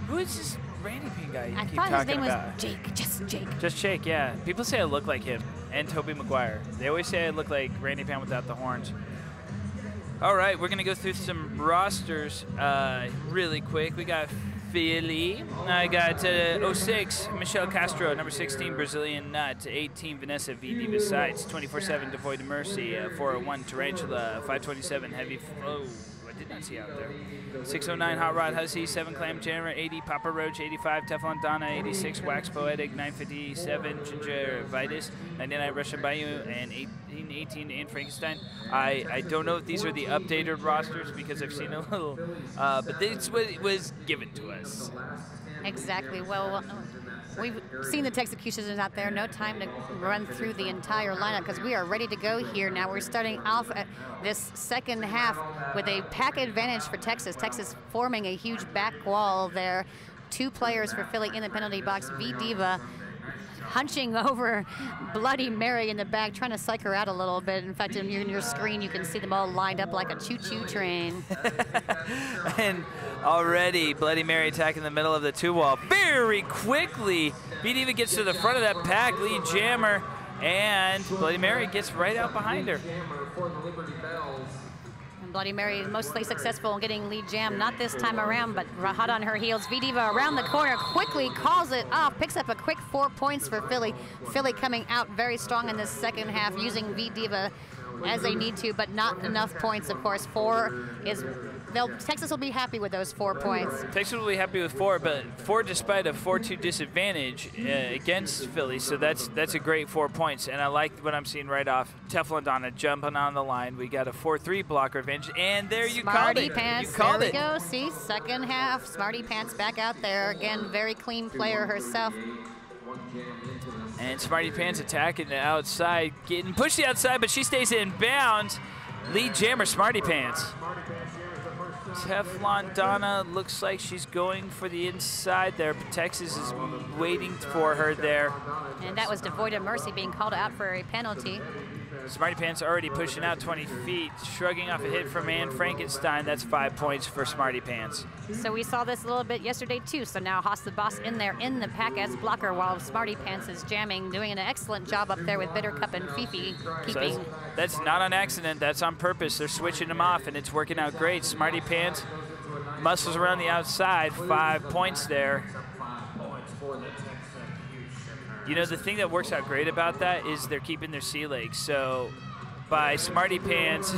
Who is this Randy Pan guy you I keep thought his talking name about? was Jake, just Jake. Just Jake, yeah. People say I look like him and Tobey Maguire. They always say I look like Randy Pan without the horns. All right, we're going to go through some rosters really quick. We got Philly. I got 06, Michelle Castro, number 16, Brazilian Nut, 18, Vanessa V-Diva Sights, 24-7, Devoid of Mercy, 401, Tarantula, 527, Heavy Flow. I did not see out there. 609, Hot Rod Hussey, 7, Clam Jammer, 80, Papa Roach, 85, Teflon Donna, 86, Wax Poetic, 957, Ginger Vitus, 99, Russian Bayou, and 18, Anne Frankenstein. I don't know if these are the updated rosters because I've seen a little, but this was given to us. Exactly. Well, we've seen the Texecutioners out there. No time to run through the entire lineup because we are ready to go here now. We're starting off at this second half with a pack advantage for Texas. Texas forming a huge back wall there. 2 players for Philly in the penalty box. V-Diva hunching over Bloody Mary in the back, trying to psych her out a little bit. In fact, in your screen, you can see them all lined up like a choo-choo train. And already Bloody Mary attacking the middle of the 2-wall very quickly. V-Diva gets to the front of that pack, lead jammer, and Bloody Mary gets right out behind her. And Bloody Mary mostly successful in getting lead jam, not this time around, but hot on her heels. V-Diva around the corner, quickly calls it off, picks up a quick 4 points for Philly. Philly coming out very strong in this second half, using V-Diva as they need to, but not enough points, of course. 4 is, Texas will be happy with those 4 points. Texas will be happy with 4, but 4 despite a 4-2 disadvantage against Philly, so that's a great 4 points, and I like what I'm seeing right off. Teflon Donna jumping on the line. We got a 4-3 blocker advantage, and there you called it. Smarty Pants, there we go. See, second half, Smarty Pants back out there. Again, very clean player herself. And Smarty Pants attacking the outside, getting pushed the outside, but she stays in bounds. Lead jammer, Smarty Pants. Teflon Donna looks like she's going for the inside there, but Texas is waiting for her there. And that was Devoid of Mercy being called out for a penalty. Smarty Pants already pushing out 20 feet, shrugging off a hit from Anne Frankenstein. That's 5 points for Smarty Pants. So we saw this a little bit yesterday too. So now Haas the Boss in there in the pack as blocker while Smarty Pants is jamming, doing an excellent job up there with Bittercup and Fifi keeping. So that's not on accident, that's on purpose. They're switching them off and it's working out great. Smarty Pants muscles around the outside, 5 points there. You know, the thing that works out great about that is they're keeping their sea legs. So by Smarty Pants,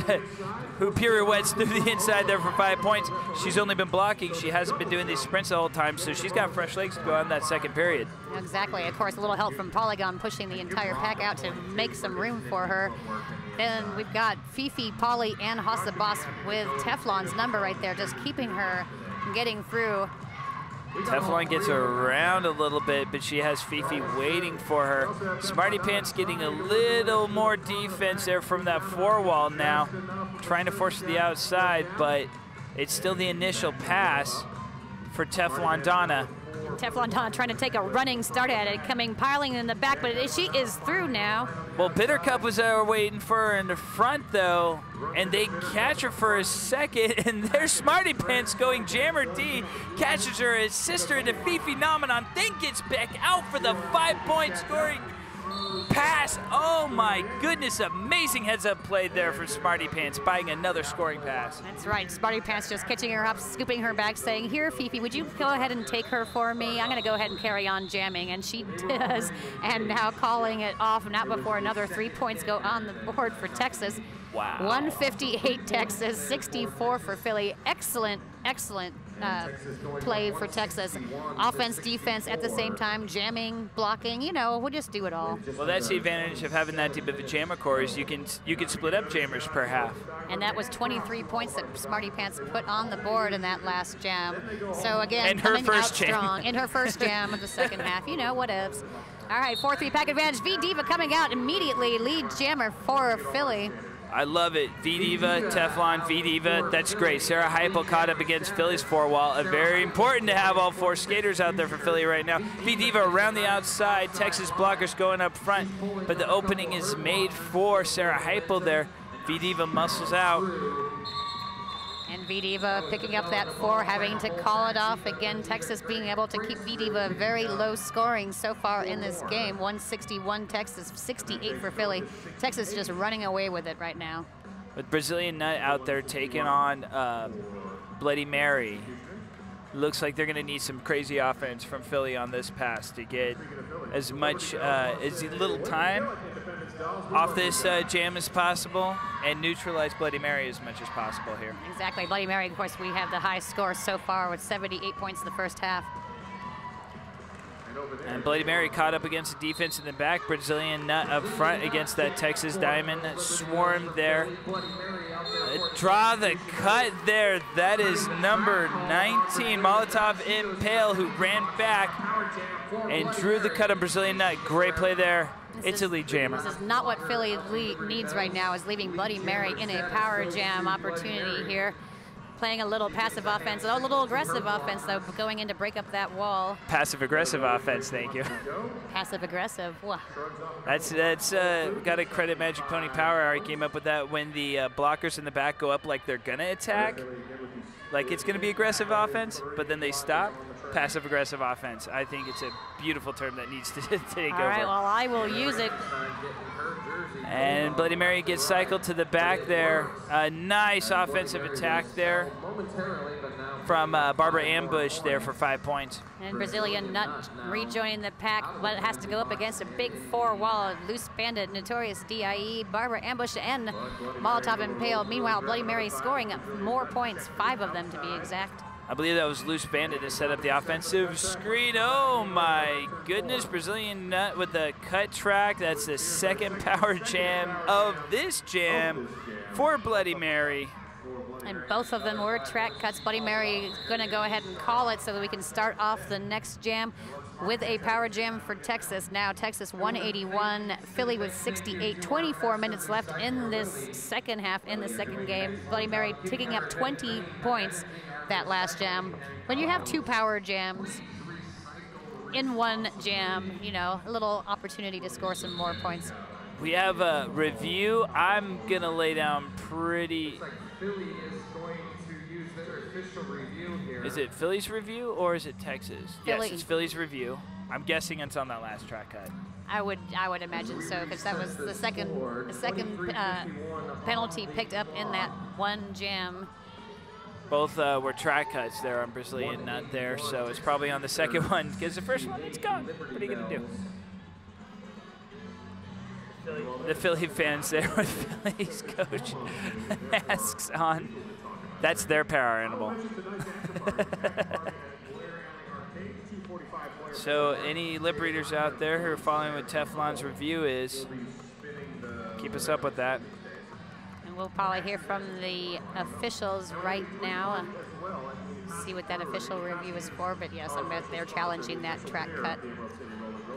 who pirouettes through the inside there for 5 points, she's only been blocking. She hasn't been doing these sprints the whole time, so she's got fresh legs to go on that second period. Exactly. Of course, a little help from Polygon pushing the entire pack out to make some room for her. Then we've got Fifi, Polly, and Haas the Boss with Teflon's number right there, just keeping her from getting through. Teflon gets around a little bit, but she has Fifi waiting for her. Smarty Pants getting a little more defense there from that 4-wall now, trying to force the outside, but it's still the initial pass for Teflon Donna. Teflon Donna trying to take a running start at it, piling in the back, but she is through now. Well, Bittercup was waiting for her in the front, though, and they catch her for a second, and there's Smarty Pants going. Jammer D catches her, his sister in the Fifi Phenomenon, then gets back out for the 5-point scoring pass. Oh my goodness, amazing heads-up play there for Smarty Pants, buying another scoring pass. That's right, Smarty Pants just catching her up, scooping her back, saying, here, Fifi, would you go ahead and take her for me? I'm gonna go ahead and carry on jamming, and she does, and now calling it off, not before another 3 points go on the board for Texas. Wow. 158 Texas, 64 for Philly. Excellent, excellent play for Texas. Offense, defense at the same time, jamming, blocking, you know, we'll just do it all. Well, that's the advantage of having that deep of a jammer core, is you can split up jammers per half. And that was 23 points that Smarty Pants put on the board in that last jam. So again, coming out strong in her first jam of the second half. You know, whatevs. All right, 4-3 pack advantage. V-Diva coming out immediately, lead jammer for Philly. I love it. V-Diva, Teflon, V-Diva, that's great. Sarah Heupel caught up against Philly's 4-wall. Very important to have all 4 skaters out there for Philly right now. V-Diva around the outside, Texas blockers going up front, but the opening is made for Sarah Heupel there. V-Diva muscles out. And V-Diva picking up that 4, having to call it off. Again, Texas being able to keep V-Diva very low scoring so far in this game. 161 Texas, 68 for Philly. Texas just running away with it right now. With Brazilian Nut out there taking on Bloody Mary. Looks like they're going to need some crazy offense from Philly on this pass to get as much, as little time off this jam as possible and neutralize Bloody Mary as much as possible here. Exactly. Bloody Mary, of course, we have the high score so far with 78 points in the first half. And Bloody Mary caught up against the defense in the back. Brazilian Nut up front against that Texas Diamond. Swarmed there. Draw the cut there. That is number 19, Molotov Impale, who ran back and drew the cut on Brazilian Nut. Great play there. It's a lead jammer. This is not what Philly needs right now, is leaving Bloody Mary in a power jam opportunity here. Playing a little passive offense, a little aggressive offense, though, going in to break up that wall. Passive-aggressive offense, thank you. Passive-aggressive, wow. That's got to credit Magic Pony Power. He came up with that when the blockers in the back go up like they're going to attack. Like it's going to be aggressive offense, but then they stop. Passive-aggressive offense. I think it's a beautiful term that needs to take over. All right, well, I will use it. And Bloody Mary gets cycled to the back there. A nice offensive attack there from Barbara Ambush there for 5 points. And Brazilian Nut rejoining the pack, but it has to go up against a big 4-wall. Loose Bandit, Notorious DIE, Barbara Ambush, and Molotov Impale. Meanwhile, Bloody Mary scoring more points, 5 of them to be exact. I believe that was Loose Bandit to set up the offensive screen. Oh my goodness, Brazilian Nut with the cut track. That's the second power jam of this jam for Bloody Mary. And both of them were track cuts. Bloody Mary gonna go ahead and call it so that we can start off the next jam with a power jam for Texas. Now Texas 181, Philly with 68, 24 minutes left in this second half, in the second game. Bloody Mary picking up 20 points that last jam. When you have 2 power jams in one jam, you know, a little opportunity to score some more points. We have a review. I'm gonna lay down pretty. Philly is going to use their official review here. Is it Philly's review or is it Texas? Philly. Yes, it's Philly's review. I'm guessing it's on that last track cut. I would imagine so, because that was the second penalty picked up in that one jam. Both were track cuts there on Brazilian Nut there, so it's probably on the second one, because the first one, it's gone. What are you going to do? The Philly fans there with Philly's coach masks on. That's their power animal. So any lip readers out there who are following what Teflon's review is, keep us up with that. And we'll probably hear from the officials right now. See what that official review is for, but yes, I bet they're challenging that track cut.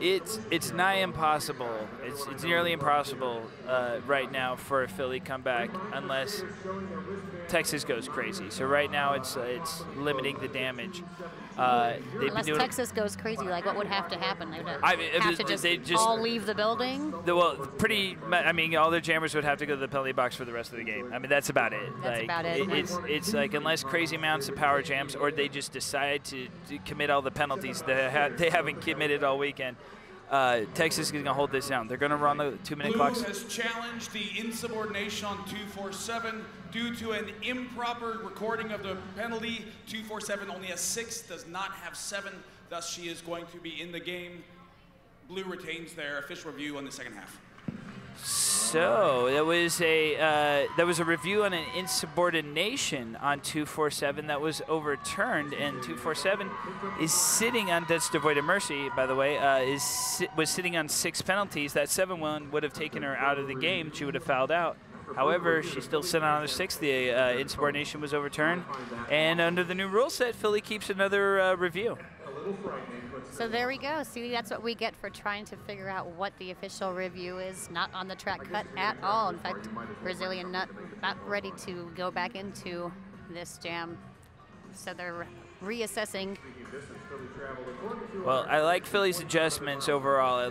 It's nigh impossible. It's nearly impossible right now for a Philly comeback unless Texas goes crazy. So right now it's limiting the damage. Unless Texas goes crazy, like what would have to happen? They would have to just all leave the building? Well, I mean, all their jammers would have to go to the penalty box for the rest of the game. I mean, that's about it. That's about it. It's like unless crazy amounts of power jams or they just decide to commit all the penalties that they haven't committed all weekend, Texas is going to hold this down. They're going to run the 2-minute clocks. Blue has challenged the insubordination on 247 due to an improper recording of the penalty. 247 only has 6, does not have 7. Thus, she is going to be in the game. Blue retains their official review on the second half. So there was a review on an insubordination on 247 that was overturned, and 247 is sitting on, that's devoid of mercy, by the way, was sitting on 6 penalties. That 7th one would have taken her out of the game. She would have fouled out. However, she's still sitting on her 6th. The insubordination was overturned, and under the new rule set, Philly keeps another review. So there we go. See, that's what we get for trying to figure out what the official review is. Not on the track cut at all. In fact, Brazilian not ready to go back into this jam. So they're reassessing. Well, I like Philly's adjustments overall. I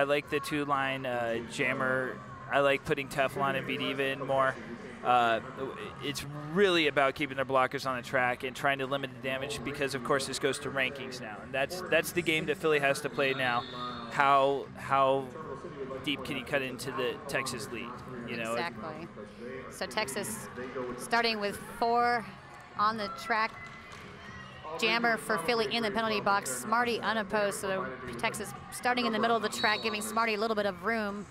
like the 2-line jammer. I like putting Teflon and V-Diva in more. It's really about keeping their blockers on the track and trying to limit the damage because, of course, this goes to rankings now. And that's the game that Philly has to play now. How deep can you cut into the Texas lead? You know? Exactly. So Texas starting with 4 on the track. Jammer for Philly in the penalty box. Smarty unopposed. So Texas starting in the middle of the track, giving Smarty a little bit of room.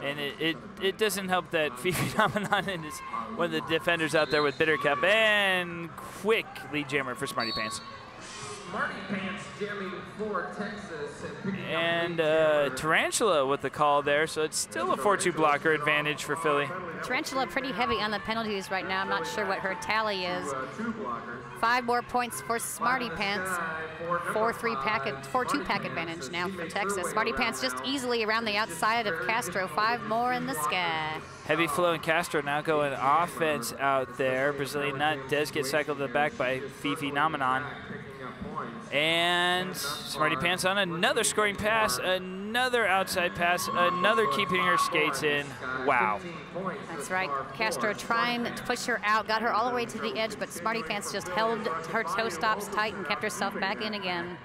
And it doesn't help that Fifi Phenomenon is one of the defenders out there with Bitter Cup, and quick lead jammer for Smarty Pants. Smarty Pants jamming for Texas. And Tarantula with the call there, so it's still a 4-2 blocker advantage for Philly. Tarantula pretty heavy on the penalties right now. I'm not sure what her tally is. 5 more points for Smarty Pants. 4-2 pack advantage now for Texas. Smarty Pants just easily around the outside of Castro. 5 more in the sky. Heavy flow and Castro now going offense out there. Brazilian Nut does get cycled to the back by Fifi Phenomenon. And Smarty Pants on another scoring pass, another outside pass, another keeping her skates in. Wow. That's right. Castro trying to push her out, got her all the way to the edge, but Smarty Pants just held her toe stops tight and kept herself back in again.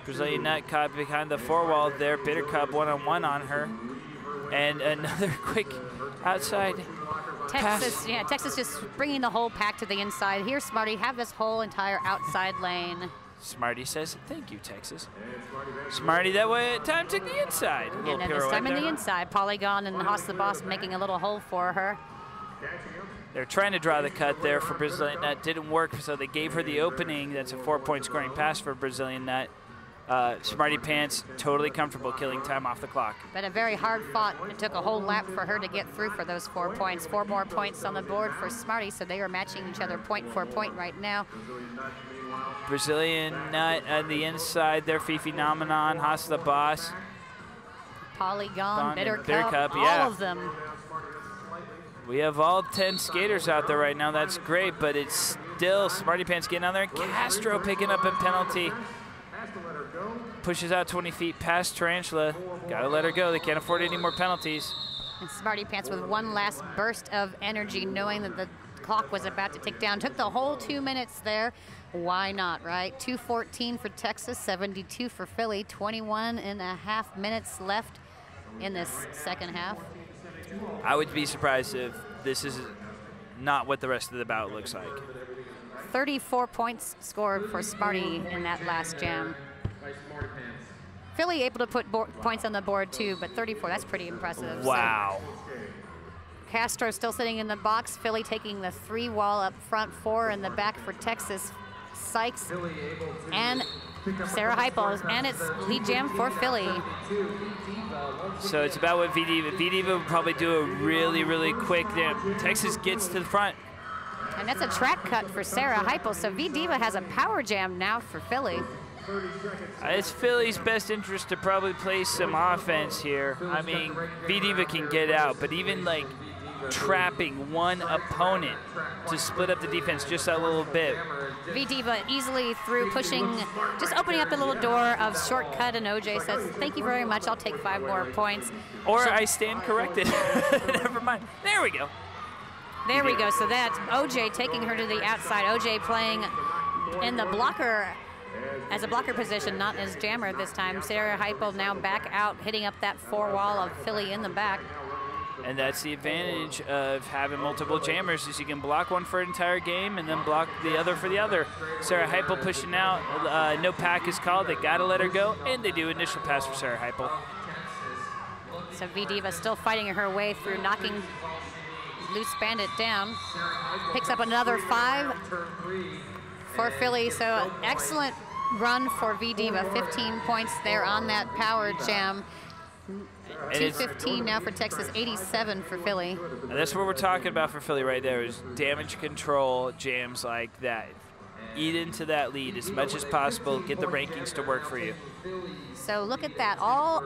Brazilian Nut caught behind the 4-wall there. Bitter Cup one-on-one on her. And another quick outside Texas, pass. yeah, Texas just bringing the whole pack to the inside. Here, Smarty, have this whole entire outside lane. Smarty says, thank you, Texas. Smarty that way, time took the inside. And then this time in the inside. Polygon and Haas the Boss making a little hole for her. They're trying to draw the cut there for Brazilian Nut. Didn't work, so they gave her the opening. That's a 4-point scoring pass for Brazilian Nut. Smarty Pants totally comfortable killing time off the clock. But a very hard fought. It took a whole lap for her to get through for those 4 points. 4 more points on the board for Smarty, so they are matching each other point for point right now. Brazilian Nut on the inside there, Fifi Phenomenon, Haas the Boss. Polygon, Bitter Cup, all yeah. of them. We have all 10 skaters out there right now. That's great, but it's still Smarty Pants getting out there. Castro picking up a penalty. Pushes out 20 feet past Tarantula. Gotta let her go. They can't afford any more penalties. And Smarty Pants with one last burst of energy, knowing that the clock was about to tick down. Took the whole 2 minutes there. Why not, right? 2:14 for Texas, 72 for Philly. 21.5 minutes left in this second half. I would be surprised if this is not what the rest of the bout looks like. 34 points scored for Smarty in that last jam. Philly able to put points on the board too, but 34, that's pretty impressive. Wow. So Castro still sitting in the box. Philly taking the 3-wall up front, 4 in the back for Texas. Sykes and Sarah Heupel, and it's lead jam for Philly. So it's about what V-Diva. V-Diva would probably do a really, really quick jam. Texas gets to the front. And that's a track cut for Sarah Heupel, so V-Diva has a power jam now for Philly. It's Philly's best interest to probably play some offense here. I mean, V-Diva can get out, but even like trapping one opponent to split up the defense just a little bit. V-Diva easily through, pushing, just opening up the little door of shortcut, and OJ says, thank you very much, I'll take 5 more points. Or I stand corrected. Never mind. There we go. There we go. So that's OJ taking her to the outside. OJ playing in the blocker, as a blocker position, not as jammer this time. Sarah Heupel now back out, hitting up that 4 wall of Philly in the back. And that's the advantage of having multiple jammers, is you can block one for an entire game and then block the other for the other. Sarah Heupel pushing out. No pack is called. They got to let her go, and they do. Initial pass for Sarah Heupel. So V-Diva still fighting her way through, knocking Loose Bandit down. Picks up another 5 for Philly. So excellent run for V-Diva. 15 points there on that power jam. 215 now for Texas, 87 for Philly. And that's what we're talking about for Philly right there, is damage control jams like that. Eat into that lead as much as possible. Get the rankings to work for you. So look at that. All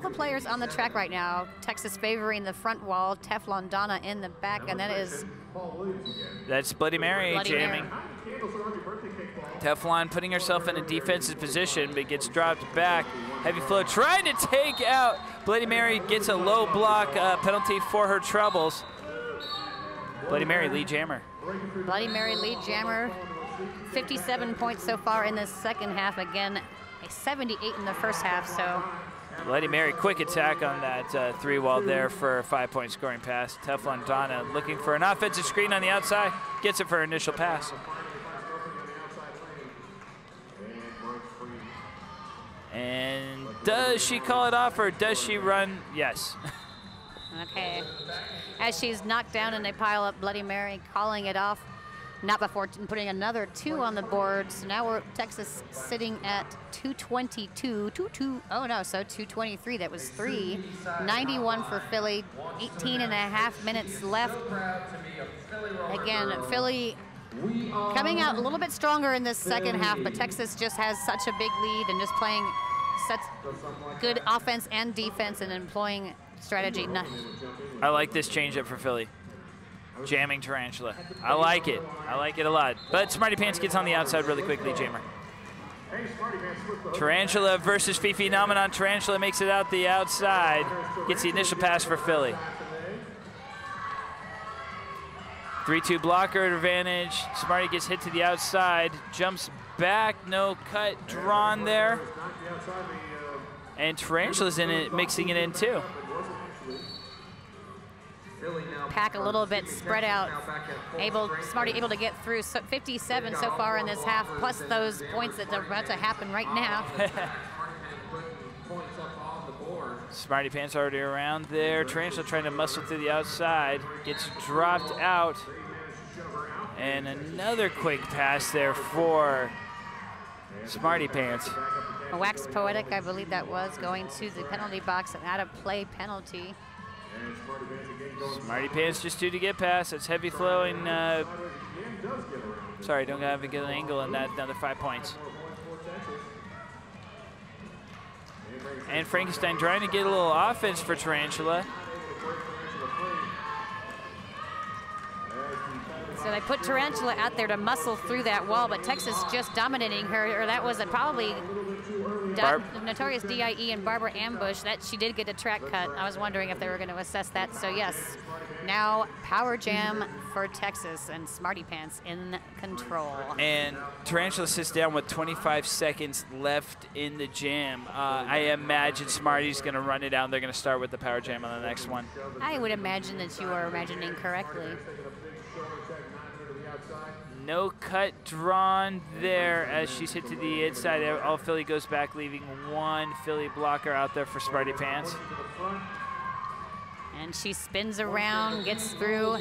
the players on the track right now. Texas favoring the front wall. Teflon Donna in the back, and that's Bloody Mary jamming. Teflon putting herself in a defensive position, but gets dropped back. Heavy Flow trying to take out. Bloody Mary gets a low block penalty for her troubles. Bloody Mary lead jammer. Bloody Mary lead jammer. 57 points so far in the second half. Again, a 78 in the first half. So Bloody Mary, quick attack on that 3 wall there for a 5-point scoring pass. Teflon Donna looking for an offensive screen on the outside. Gets it for her initial pass. And does she call it off, or does she run? Yes. Okay. As she's knocked down and they pile up, Bloody Mary calling it off. Not before putting another 2 on the board. So now we're Texas sitting at 222. So 223. That was 3. 91 for Philly. 18 and a half minutes left. Again, Philly coming out a little bit stronger in this second half, but Texas just has such a big lead and just playing such good offense and defense and employing strategy. I like this changeup for Philly. Jamming Tarantula. I like it. I like it a lot. But Smarty Pants gets on the outside really quickly, jammer. Tarantula versus Fifi Phenomenon. Tarantula makes it out the outside. Gets the initial pass for Philly. 3-2 blocker advantage. Smarty gets hit to the outside. Jumps back. No cut drawn there. And Tarantula's in it, mixing it in too. Pack a little bit spread out. Smarty able to get through. So 57 so far in this half, plus those points that are about to happen right now. Smarty Pants already around there. Tarantula trying to muscle through the outside. Gets dropped out. And another quick pass there for Smarty Pants. A Wax Poetic, I believe that was, going to the penalty box, an out-of-play penalty. Smarty Pants just 2 to get past. It's Heavy Flow and, sorry, don't have a good angle on that. Another 5 points. And Frankenstein trying to get a little offense for Tarantula. So they put Tarantula out there to muscle through that wall, but Texas just dominating her, or that was probably Notorious DIE and Barbara Ambush. That she did get a track cut. I was wondering if they were going to assess that. So yes, now power jam for Texas and Smarty Pants in control. And Tarantula sits down with 25 seconds left in the jam. I imagine Smarty's going to run it down. They're going to start with the power jam on the next one. I would imagine that you are imagining correctly. No cut drawn there as she's hit to the inside. All Philly goes back, leaving 1 Philly blocker out there for Smarty Pants. And she spins around, gets through.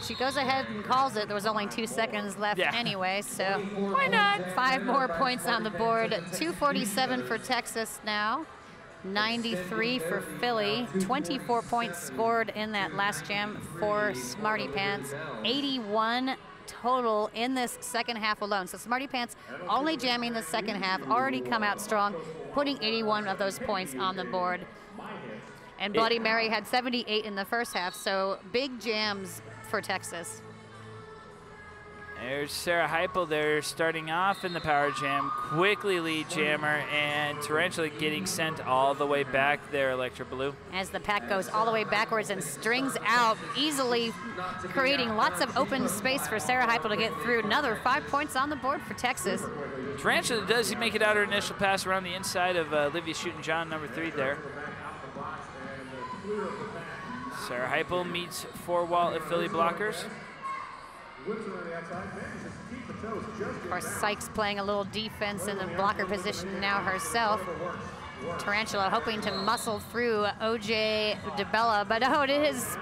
She goes ahead and calls it. There was only 2 seconds left anyway, so why not? 5 more points on the board. 247 for Texas now. 93 for Philly. 24 points scored in that last jam for Smarty Pants. 81 total in this second half alone. So Smarty Pants only jamming the second half, already come out strong, putting 81 of those points on the board. And Bloody Mary had 78 in the first half, so big jams for Texas. There's Sarah Heipel there starting off in the power jam, quickly lead jammer, and Tarantula getting sent all the way back there, Electra Blue. As the pack goes all the way backwards and strings out, easily creating lots of open space for Sarah Heipel to get through. Another 5 points on the board for Texas. Tarantula does make it out her initial pass around the inside of Olivia Shootin' number 3 there. Sarah Heipel meets 4 Philly blockers. Of course, Sykes playing a little defense in the blocker position now herself. Tarantula hoping to muscle through OJ DeBella, but oh, it is.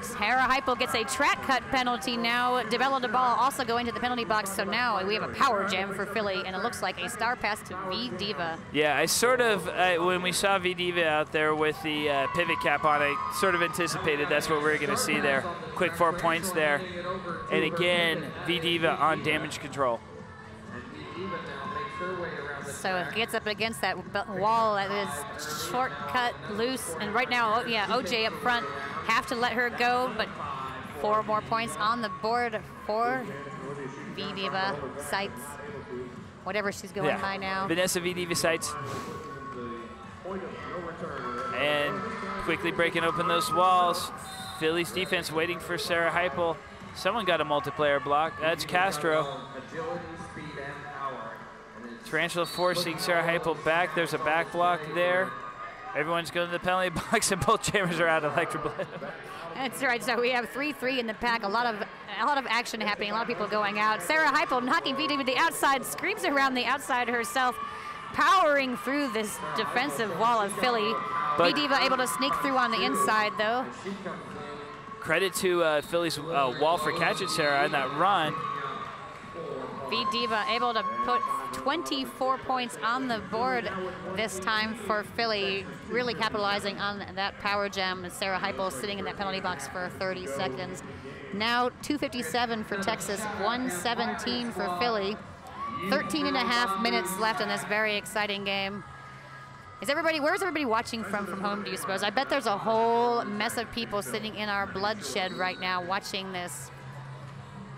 Sarah Heipel gets a track cut penalty now. DeBella DeBall also going to the penalty box, so now we have a power jam for Philly, and it looks like a star pass to V Diva. Yeah, I sort of, when we saw V Diva out there with the pivot cap on, I sort of anticipated that's what we were going to see there. Quick 4 points there. And again, V Diva on damage control. So it gets up against that wall that is shortcut, loose, and right now, yeah, OJ up front. Have to let her go, but 4 more points on the board for V Diva Sights, whatever she's going by now. Vanessa V Diva Sights. And quickly breaking open those walls. Philly's defense waiting for Sarah Heipel. Someone got a multiplayer block. That's Castro. Tarantula forcing Sarah Heipel back. There's a back block there. Everyone's going to the penalty box, and both jammers are out of Electra Blue. That's right. So we have 3-3 in the pack. A lot of action happening. A lot of people going out. Sarah Heipel knocking V Diva to the outside, screams around the outside herself, powering through this defensive wall of Philly. V Diva able to sneak through on the inside, though. Credit to Philly's wall for catching Sarah in that run. V Diva able to put 24 points on the board this time for Philly, really capitalizing on that power jam. Sarah Heipel sitting in that penalty box for 30 seconds. Now 2:57 for Texas, 1:17 for Philly. 13.5 minutes left in this very exciting game. Where's everybody watching from home, do you suppose? I bet there's a whole mess of people sitting in our bloodshed right now watching this.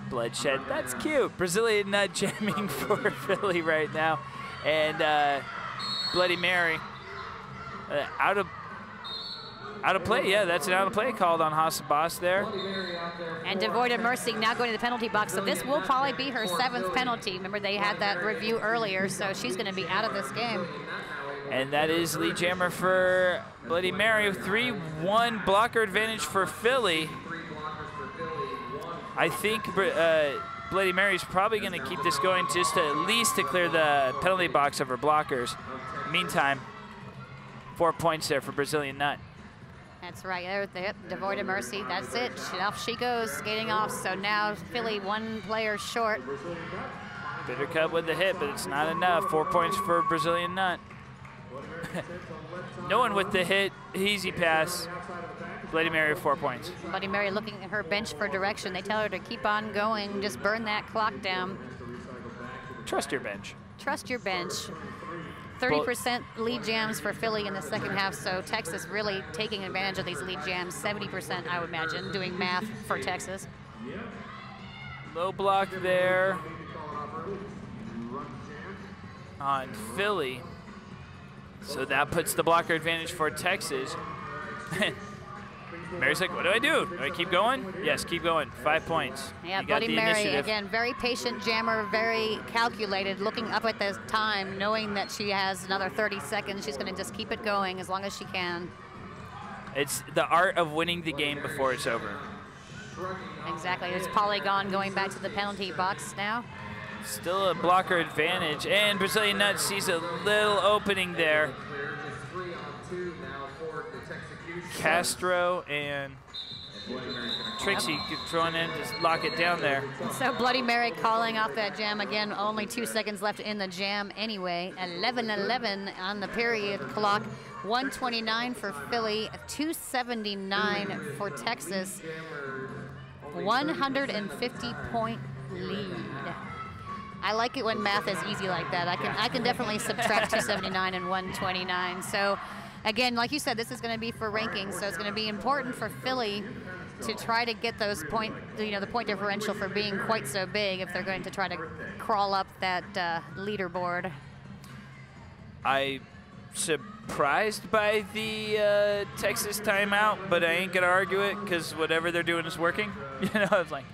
Bloodshed, that's cute. Brazilian nut jamming for Philly right now. And Bloody Mary out of play. Yeah, that's an out of play called on Hasabas there. And devoid of mercy now going to the penalty box. So this will probably be her 7th penalty. Remember, they had that review earlier, so she's going to be out of this game. And that is lead jammer for Bloody Mary. 3-1 blocker advantage for Philly. I think Bloody Mary's probably going to keep this going just to at least to clear the penalty box of her blockers. Meantime, 4 points there for Brazilian Nut. That's right, devoid of mercy, that's it. Off she goes, skating off. So now Philly 1 player short. Bitter cut with the hit, but it's not enough. 4 points for Brazilian Nut. No one with the hit, easy pass. Bloody Mary 4 points. Bloody Mary looking at her bench for direction. They tell her to keep on going, just burn that clock down. Trust your bench. Trust your bench. 30% lead jams for Philly in the second half, so Texas really taking advantage of these lead jams. 70%, I would imagine, doing math for Texas. Low block there on Philly. So that puts the blocker advantage for Texas. Mary's like, what do? Do I keep going? Yes, keep going. 5 points. Yeah, Bloody Mary, again, very patient jammer, very calculated, looking up at this time, knowing that she has another 30 seconds. She's going to just keep it going as long as she can. It's the art of winning the game before it's over. Exactly. There's Polygon going back to the penalty box now. Still a blocker advantage, and Brazilian Nut sees a little opening there. Castro and Trixie throwing in to lock it down there. So Bloody Mary calling off that jam again. Only 2 seconds left in the jam anyway. 11:11 on the period clock. 129 for Philly, 279 for Texas. 150-point lead. I like it when math is easy like that. I can definitely subtract 279 and 129. So again, like you said, this is going to be for rankings, so it's going to be important for Philly to try to get those the point differential for being quite so big if they're going to try to crawl up that leaderboard. I'm surprised by the Texas timeout, but I ain't gonna argue it because whatever they're doing is working. You know, it's like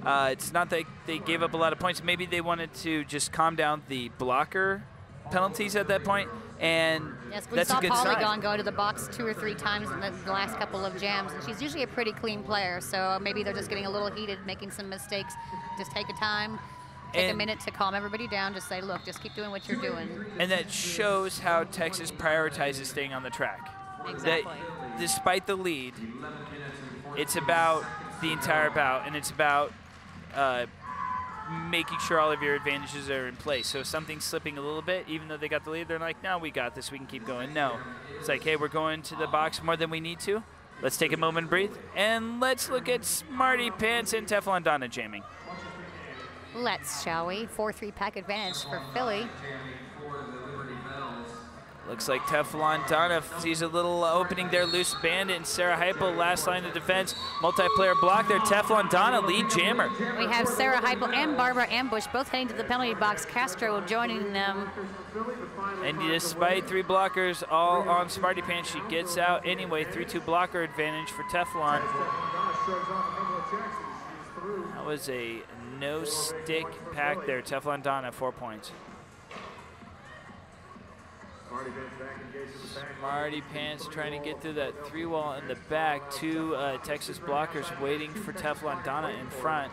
it's not that they gave up a lot of points. Maybe they wanted to just calm down the blocker penalties at that point, and yes, we that's saw a good Polygon sign. go to the box 2 or 3 times in the last couple of jams, and she's usually a pretty clean player, so maybe they're just getting a little heated, making some mistakes. Just take a time, take a minute to calm everybody down, just say, look, just keep doing what you're doing. And that shows how Texas prioritizes staying on the track. Exactly. That despite the lead, it's about the entire bout, and it's about making sure all of your advantages are in place. So if something's slipping a little bit, even though they got the lead, they're like, no, we got this, we can keep going. No. It's like, hey, we're going to the box more than we need to. Let's take a moment and breathe. And let's look at Smarty Pants and Teflon Donna jamming. Let's, shall we? 4-3 pack advantage for Philly. Looks like Teflon Donna sees a little opening there. Loose Bandit and Sarah Heipel, last line of defense. Multiplayer block there. Teflon Donna, lead jammer. We have Sarah Heipel and Barbara Ambush both heading to the penalty box. Castro joining them. And despite 3 blockers all on Smarty Pants, she gets out anyway. 3-2 blocker advantage for Teflon. That was a no stick pack there. Teflon Donna, 4 points. Smarty Pants trying to get through that 3-wall in the back. 2 Texas blockers waiting for Teflon Donna in front.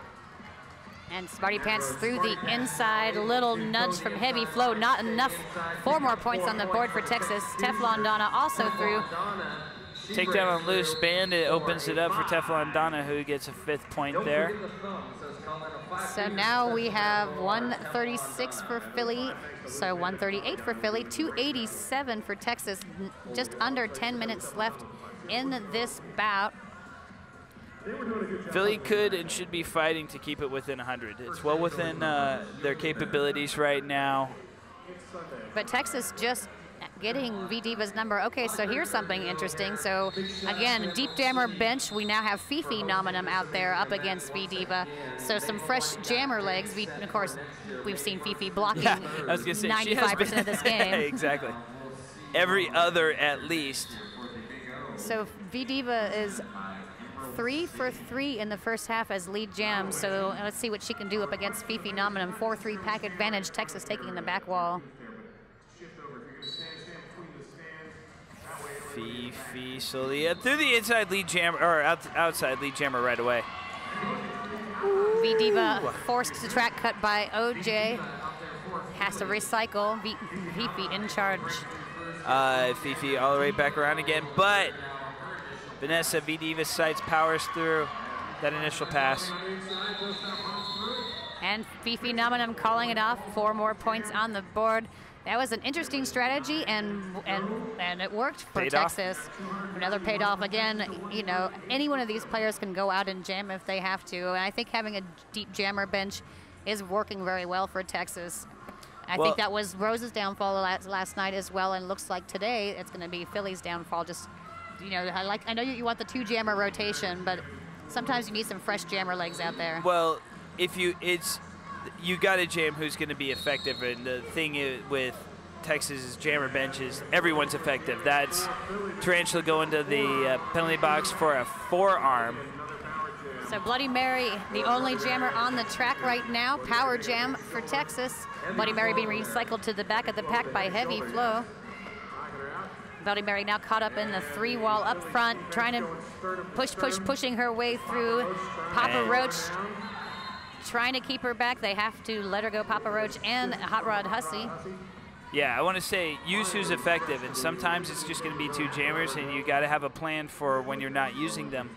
And Smarty Pants through the inside, little nudge from Heavy Flow, not enough. 4 more points on the board for Texas. Teflon Donna also through. Takedown on Loose Bandit opens it up for Teflon Donna, who gets a 5th point there. So now we have 136 for Philly, so 138 for Philly, 287 for Texas. Just under 10 minutes left in this bout. Philly could and should be fighting to keep it within 100. It's well within their capabilities right now. But Texas just getting V-Diva's number. Okay, so here's something interesting. So again, deep jammer bench. We now have Fifi Nominum out there up against V-Diva. So some fresh jammer legs. Of course, we've seen Fifi blocking 95% of this game. Exactly. Every other at least. So V-Diva is 3 for 3 in the first half as lead jam. So let's see what she can do up against Fifi Nominum. 4-3 pack advantage. Texas taking the back wall. Fifi slowly through the inside lead jammer, or outside lead jammer right away. V-Diva forced to track cut by OJ. Has to recycle. Fifi in charge. Fifi all the way back around again, but Vanessa V-Diva sights powers through that initial pass. And Fifi Nominum calling it off. 4 more points on the board. That was an interesting strategy, and it worked for Texas. Another paid off again. You know, any one of these players can go out and jam if they have to, and I think having a deep jammer bench is working very well for Texas. I think that was Rose's downfall last night as well, and looks like today it's going to be Philly's downfall. Just, you know, I know you want the 2 jammer rotation, but sometimes you need some fresh jammer legs out there. Well, you got to jam who's going to be effective, and the thing with Texas's jammer bench is everyone's effective. That's Tarantula going to the penalty box for a forearm. So Bloody Mary, the only jammer on the track right now. Power jam for Texas. Bloody Mary being recycled to the back of the pack by Heavy Flow. Bloody Mary now caught up in the 3-wall up front, trying to pushing her way through. Papa Roach trying to keep her back. They have to let her go, Papa Roach and Hot Rod Hussey. Yeah, I want to say use who's effective, and sometimes it's just going to be 2 jammers, and you got to have a plan for when you're not using them.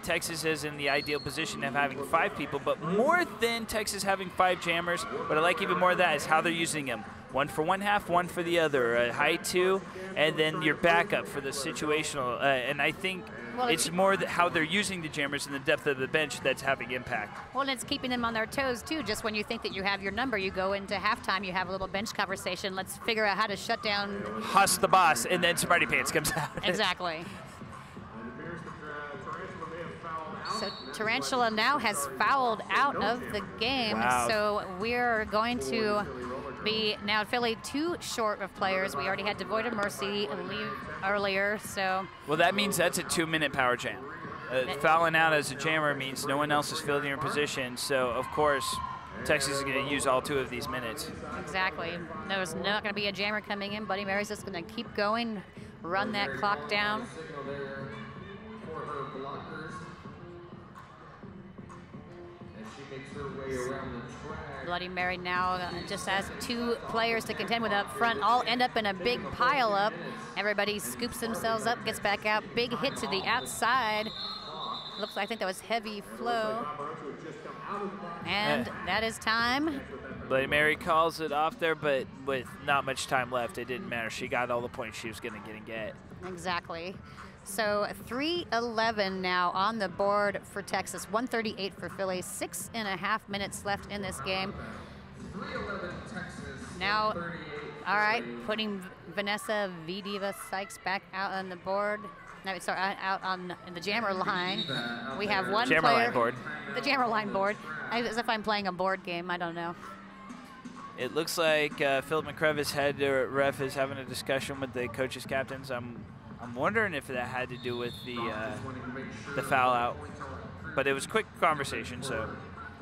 Texas is in the ideal position of having 5 people, but more than Texas having 5 jammers, what I like even more of that is how they're using them. 1 for one half, 1 for the other. A high 2, and then your backup for the situational. And I think Well, it's more how they're using the jammers and the depth of the bench that's having impact. Well, and it's keeping them on their toes, too. Just when you think that you have your number, you go into halftime, you have a little bench conversation. Let's figure out how to shut down. Huss the boss, and then Smarty Pants comes out. Exactly. So Tarantula now has fouled out of the game. Wow. So we're going to be now Philly 2 short of players. We already had Devoid of Mercy leave earlier, so. Well, that means that's a 2-minute power jam. Fouling out as a jammer means no one else is filling your position. So, of course, Texas is going to use all 2 of these minutes. Exactly. There's not going to be a jammer coming in. Buddy Mary's just going to keep going, run that clock down. Bloody Mary now just has 2 players to contend with up front. All end up in a big pile up. Everybody scoops themselves up, gets back out. Big hit to the outside. Looks like I think that was heavy flow. And that is time. Bloody Mary calls it off there, but with not much time left, it didn't matter. She got all the points she was going to get. Exactly. So 3:11 now on the board for Texas, 138 for Philly, 6.5 minutes left in this game. Now, all right, putting Vanessa V-Diva Sykes back out on the board. No, sorry, out on the jammer line. We have one jammer player. Line board. The jammer line board, as if I'm playing a board game, I don't know. It looks like Philip McCrevis, head ref, is having a discussion with the coaches captains. I'm wondering if that had to do with the foul out, but it was a quick conversation, so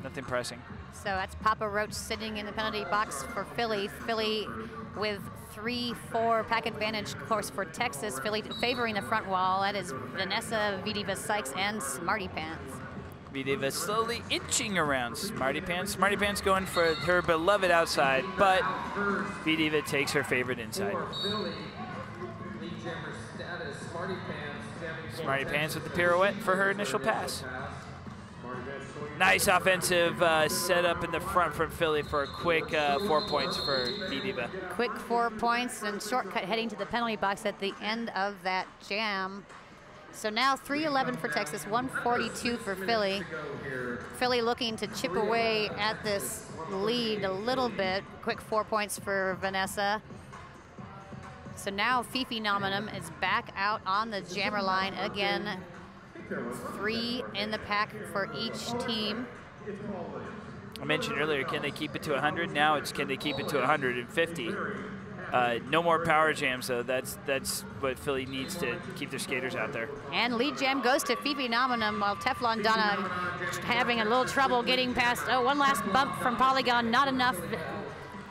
nothing pressing. So that's Papa Roach sitting in the penalty box for Philly. Philly with 3-4 pack advantage, of course, for Texas. Philly favoring the front wall. That is Vanessa V-Diva Sykes and Smarty Pants. V-Diva slowly inching around Smarty Pants. Smarty Pants going for her beloved outside, but V-Diva takes her favorite inside. Smarty Pants with the pirouette for her initial pass. Nice offensive setup in the front from Philly for a quick 4 points for V-Diva. Quick 4 points and shortcut heading to the penalty box at the end of that jam. So now 3:11 for Texas, 142 for Philly. Philly looking to chip away at this lead a little bit. Quick 4 points for Vanessa. So now Fifi Nominum is back out on the jammer line again. 3 in the pack for each team. I mentioned earlier, can they keep it to 100? Now it's can they keep it to 150? No more power jams, though. That's what Philly needs to keep their skaters out there. And lead jam goes to Fifi Nominum, while Teflon Donna having a little trouble getting past. Oh, one last bump from Polygon, not enough.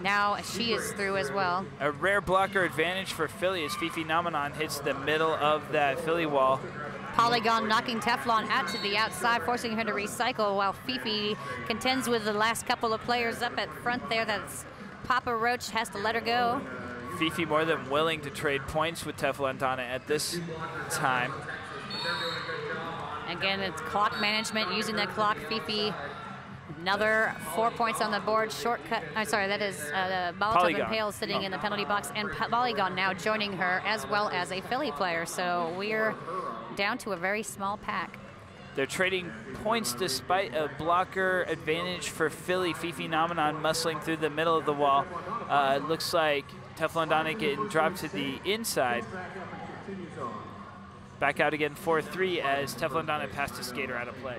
Now she is through as well. A rare blocker advantage for Philly as Fifi Nominum hits the middle of that Philly wall. Polygon knocking Teflon out to the outside, forcing her to recycle, while Fifi contends with the last couple of players up at front there. That's Papa Roach has to let her go. Fifi more than willing to trade points with Teflon Donna at this time. Again, it's clock management, using the clock. Fifi, another 4 points on the board. Shortcut, I'm sorry, that is Molotov and Pale sitting in the penalty box, and Polygon now joining her, as well as a Philly player. So we're down to a very small pack. They're trading points despite a blocker advantage for Philly. Fifi Nominum muscling through the middle of the wall. It looks like Teflon Donna getting dropped to the inside. Back out again 4-3 as Teflon Donna passed a skater out of play.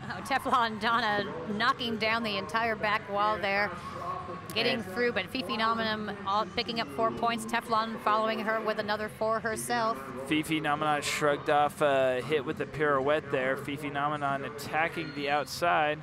Oh, Teflon Donna knocking down the entire back wall there, getting through, but Fifi Nominum picking up 4 points. Teflon following her with another 4 herself. Fifi Nominum shrugged off a hit with the pirouette there. Fifi Nominum attacking the outside.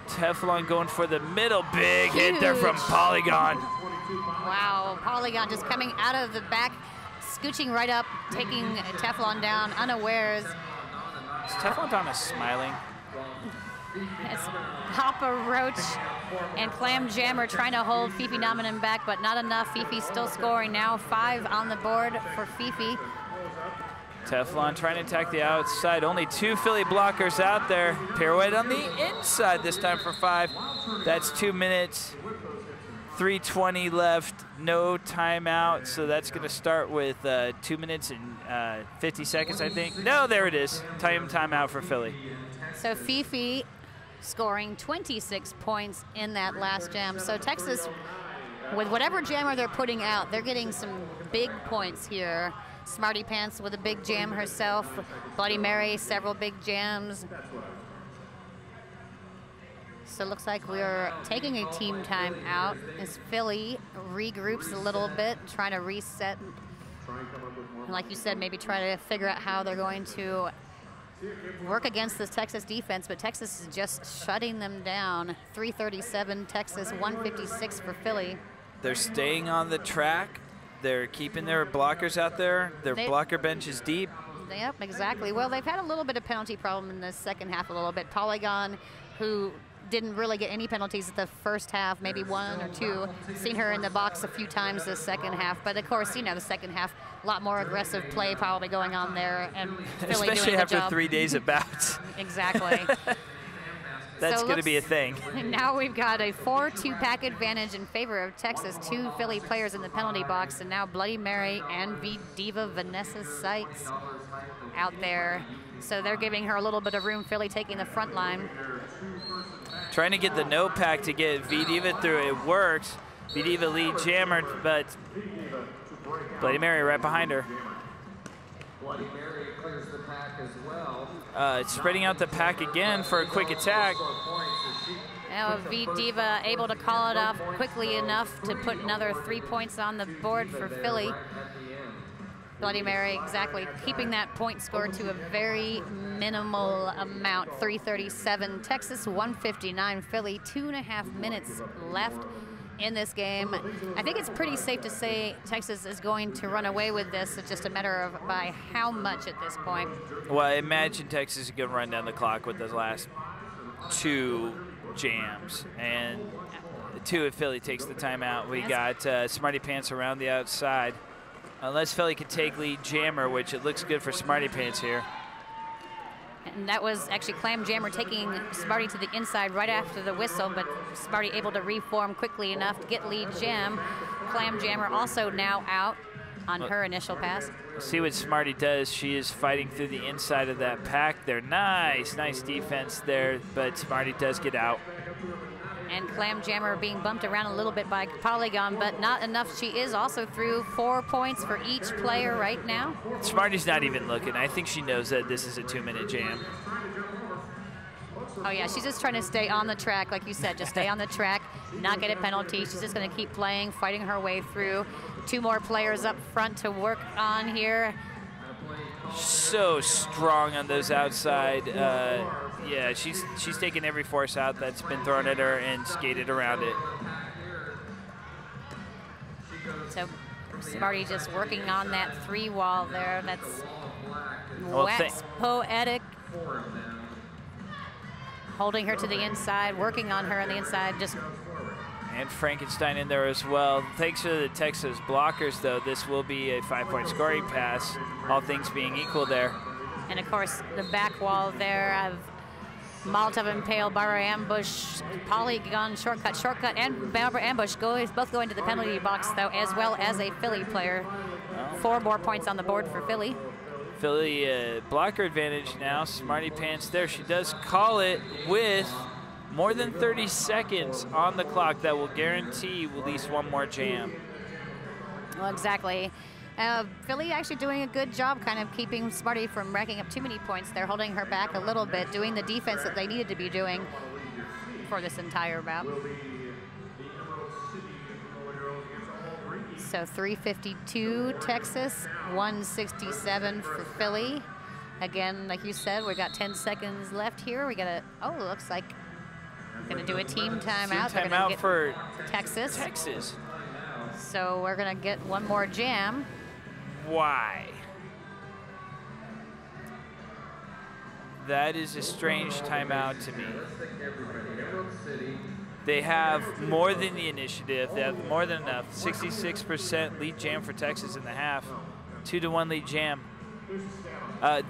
Teflon going for the middle. Big hit there from Polygon. Wow, Polygon just coming out of the back, scooching right up, taking Teflon down unawares. Is Teflon Donna smiling? It's Papa Roach and Clam Jammer trying to hold Fifi Nominum back, but not enough. Fifi still scoring now. 5 on the board for Fifi. Teflon trying to attack the outside. Only 2 Philly blockers out there. Pirouette on the inside this time for 5. That's 2 minutes. 3:20 left. no timeout, so that's going to start with 2 minutes and 50 seconds, I think. No, there it is. Timeout for Philly. So Fifi scoring 26 points in that last jam. So Texas, with whatever jammer they're putting out, they're getting some big points here. Smarty Pants with a big jam herself. Bloody Mary, several big jams. So it looks like we're taking a team time out as Philly regroups a little bit, trying to reset. And like you said, maybe try to figure out how they're going to work against this Texas defense, but Texas is just shutting them down. 337 Texas, 156 for Philly. They're staying on the track. They're keeping their blockers out there. Their blocker bench is deep. Yep, exactly. Well, they've had a little bit of penalty problem in the second half a little bit. Polygon, who didn't really get any penalties at the first half, maybe 1 or 2. Seen her in the box a few times this second half, but of course, you know, the second half, a lot more aggressive play probably going on there, and Philly especially doing the after job. 3 days of bouts. Exactly. That's So going to be a thing. Now we've got a 4-2 pack advantage in favor of Texas. 2 Philly players in the penalty box, and now Bloody Mary and V-Diva Vanessa Seitz out there. So they're giving her a little bit of room. Philly taking the front line. Trying to get the no pack to get V-Diva through. It works. V-Diva lead jammer, but Bloody Mary right behind her. Bloody Mary clears the pack as well. Spreading out the pack again for a quick attack. Now V-Diva able to call it off quickly enough to put another 3 points on the board for Philly. Bloody Mary, exactly, keeping that point score to a very minimal amount. 337 Texas, 159 Philly. 2.5 minutes left in this game. I think it's pretty safe to say Texas is going to run away with this. It's just a matter of by how much at this point. Well, I imagine Texas is going to run down the clock with those last 2 jams. And 2 if Philly takes the timeout. We got Smarty Pants around the outside. Unless Philly could take lead jammer, which it looks good for Smarty Pants here. And that was actually Clam Jammer taking Smarty to the inside right after the whistle, but Smarty able to reform quickly enough to get lead jam. Clam Jammer also now out on her initial pass. See what Smarty does. She is fighting through the inside of that pack there. Nice defense there, but Smarty does get out. And Clam Jammer being bumped around a little bit by Polygon, but not enough. She is also through 4 points for each player right now. Smarty's not even looking. I think she knows that this is a 2-minute jam. Oh yeah, she's just trying to stay on the track, like you said, just stay on the track, not get a penalty. She's just gonna keep playing, fighting her way through. 2 more players up front to work on here. So strong on those outside. Yeah, she's taken every force out that's been thrown at her and skated around it. So Smarty just working on that 3 wall there. That's Well, wax poetic. Holding her to the inside, working on her on the inside. Just And Frankenstein in there as well. Thanks to the Texas blockers, though, this will be a 5-point scoring pass, all things being equal there. And of course, the back wall there of Molotov Impale, Barber Ambush, Polygon, Shortcut, and Barber Ambush both go into the penalty box, though, as well as a Philly player. 4 more points on the board for Philly. Philly blocker advantage now. Smarty Pants there. She does call it with more than 30 seconds on the clock. That will guarantee at least 1 more jam. Well, exactly. Philly actually doing a good job kind of keeping Smarty from racking up too many points. They're holding her back a little bit, doing the defense that they needed to be doing for this entire bout. So 352 Texas, 167 for Philly. Again, like you said, we got 10 seconds left here. We got a, oh, looks like we're gonna do a team timeout. Team timeout for Texas. Texas. So we're gonna get 1 more jam. Why? That is a strange timeout to me. They have more than the initiative. They have more than enough. 66% lead jam for Texas in the half. 2-1 lead jam.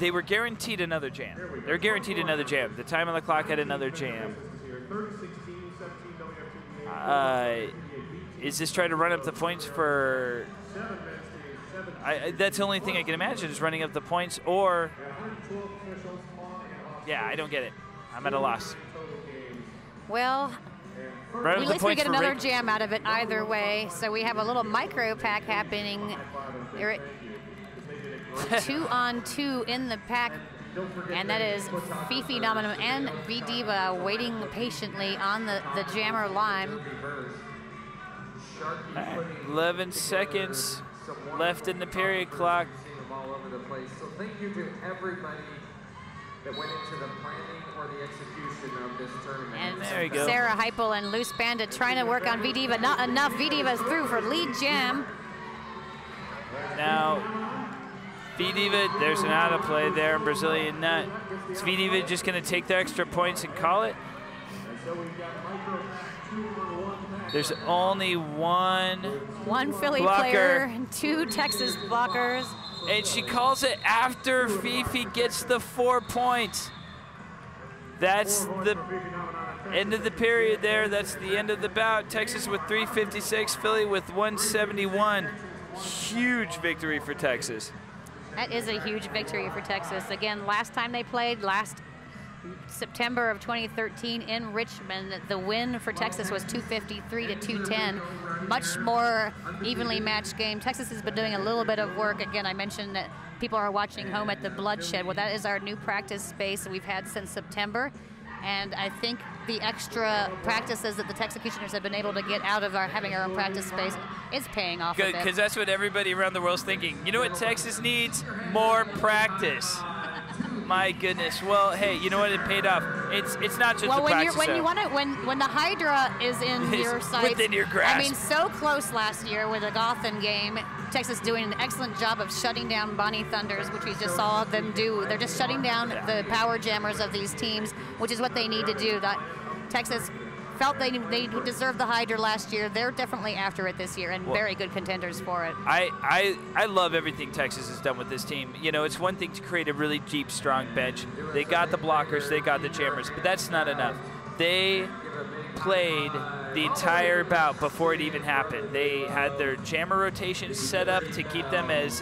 They were guaranteed another jam. They're guaranteed another jam. The time on the clock had another jam. is this trying to run up the points for? That's the only thing I can imagine is running up the points, or yeah, I don't get it. I'm at a loss. Well, at least we get another jam out of it either way. So we have a little micro pack happening. There, 2-on-2 in the pack, and that is Fifi Nominum and V-Diva waiting patiently on the jammer line. 11 seconds left in the period clock. So thank you to everybody that went into the planning or the execution of this tournament. And there you go. Sarah Heipel and Loose Bandit trying to work on V-Diva. Not enough. V-Diva's through for lead jam. Now, V-Diva, there's an out of play there in Brazilian Nut. Is V-Diva just going to take the extra points and call it? There's only one Philly blocker. Player and 2 Texas blockers. And she calls it after Fifi gets the 4 points. That's the end of the period there. That's the end of the bout. Texas with 356, Philly with 171. Huge victory for Texas. That is a huge victory for Texas. Again, last time they played, last September of 2013 in Richmond, the win for Texas was 253 to 210. Much more evenly matched game. Texas has been doing a little bit of work. Again, I mentioned that people are watching home at the Bloodshed. Well, that is our new practice space we've had since September. And I think the extra practices that the Texecutioners have been able to get out of having our own practice space is paying off. Good, because that's what everybody around the world's thinking. You know what Texas needs? More practice. My goodness. Well, hey, you know what? It paid off. It's not just the practice. When the Hydra is in your sights, within your grasp. I mean, so close last year with the Gotham game. Texas doing an excellent job of shutting down Bonnie Thunders, which we just saw them do. They're just shutting down the power jammers of these teams, which is what they need to do. That Texas felt they deserved the Hydra last year. They're definitely after it this year, and very good contenders for it. I love everything Texas has done with this team. You know, it's one thing to create a really deep, strong bench. They got the blockers, they got the jammers, but that's not enough. They played the entire bout before it even happened. They had their jammer rotations set up to keep them as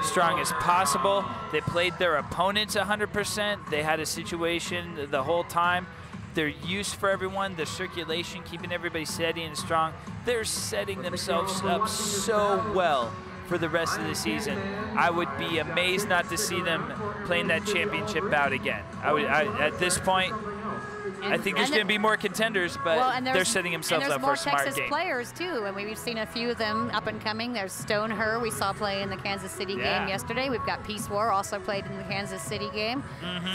strong as possible. They played their opponents 100%. They had a situation the whole time. Their use for everyone, the circulation, keeping everybody steady and strong. They're setting themselves up so well for the rest of the season. I would be amazed not to see them playing that championship bout again. At this point, I think there's going to be more contenders, but they're setting themselves up for a smart game. There's more Texas players, too, and we've seen a few of them up and coming. There's Stone Her, we saw play in the Kansas City game yesterday. We've got Peace War, also played in the Kansas City game.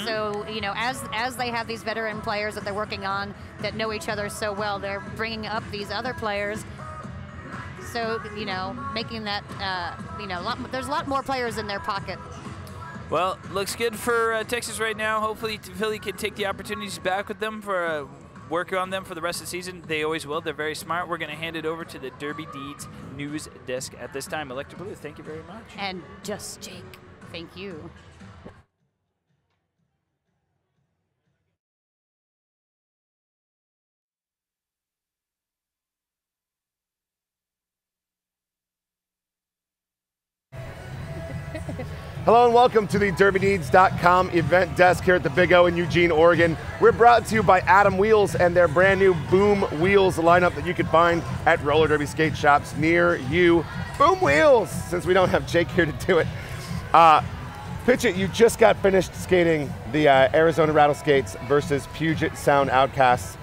So, you know, as they have these veteran players that they're working on that know each other so well, they're bringing up these other players. So, you know, making that, you know, there's a lot more players in their pocket. Well, looks good for Texas right now. Hopefully Philly can take the opportunities back with them for work on them for the rest of the season. They always will. They're very smart. We're going to hand it over to the Derby Deeds news desk at this time. Electra Blue, thank you very much. And Just Jake, thank you. Hello and welcome to the DerbyNeeds.com event desk here at the Big O in Eugene, Oregon. We're brought to you by Adam Wheels and their brand new Boom Wheels lineup that you can find at roller derby skate shops near you. Boom Wheels, since we don't have Jake here to do it. Pitch It, you just got finished skating the Arizona Rattleskates versus Puget Sound Outcasts.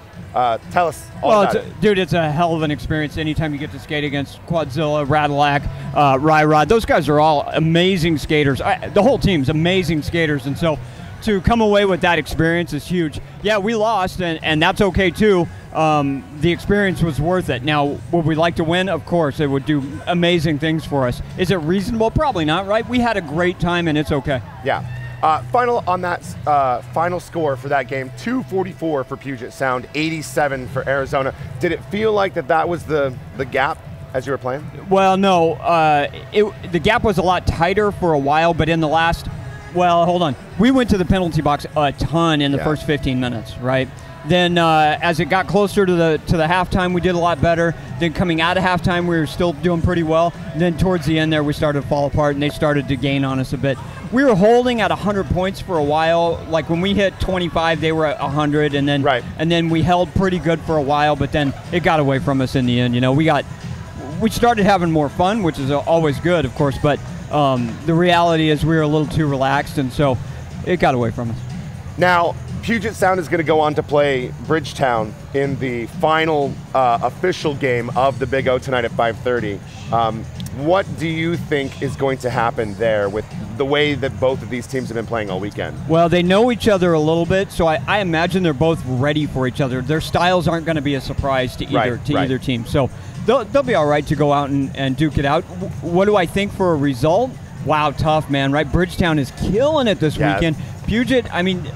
Tell us all about it. Dude, it's a hell of an experience anytime you get to skate against Quadzilla, Radillac, Ryrod. Those guys are all amazing skaters. The whole team's amazing skaters, and so to come away with that experience is huge. Yeah, we lost, and that's okay too. The experience was worth it. Now, would we like to win? Of course, it would do amazing things for us. Is it reasonable? Probably not, right? We had a great time, and it's okay. Yeah. Final on that final score for that game, 244 for Puget Sound, 87 for Arizona. Did it feel like that was the gap as you were playing? Well, no. The gap was a lot tighter for a while, but in the last, well, hold on. We went to the penalty box a ton in the first 15 minutes, right? Then as it got closer to the halftime, we did a lot better. Then coming out of halftime, we were still doing pretty well. And then towards the end there, we started to fall apart, and they started to gain on us a bit. We were holding at 100 points for a while. Like when we hit 25, they were at 100, and then and then we held pretty good for a while. But then it got away from us in the end. You know, we started having more fun, which is always good, of course. But the reality is we were a little too relaxed, and so it got away from us. Now, Puget Sound is going to go on to play Bridgetown in the final official game of the Big O tonight at 5:30. What do you think is going to happen there with the way that both of these teams have been playing all weekend? Well, they know each other a little bit, so I imagine they're both ready for each other. Their styles aren't going to be a surprise to either team. So they'll be all right to go out and duke it out. What do I think for a result? Wow, tough, man, right? Bridgetown is killing it this weekend. Puget, I mean,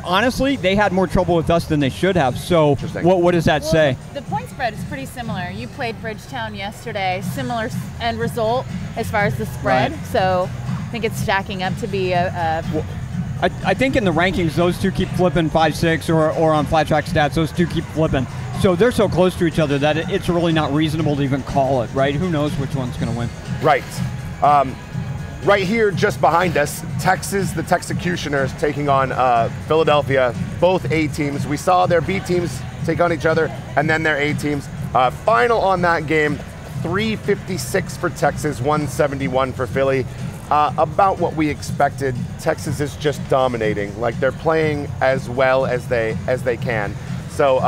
honestly, they had more trouble with us than they should have. So what does that say? The point spread is pretty similar. You played Bridgetown yesterday, similar end result as far as the spread. So I think it's stacking up to be I think in the rankings, those two keep flipping 5-6, or on Flat Track Stats, those two keep flipping. So they're so close to each other that it's really not reasonable to even call it, right? Who knows which one's going to win? Right. Right here, just behind us, Texas, the Texecutioners taking on Philadelphia, both A teams. We saw their B teams take on each other, and then their A teams. Final on that game, 356 for Texas, 171 for Philly. About what we expected. Texas is just dominating. Like, they're playing as well as they can. So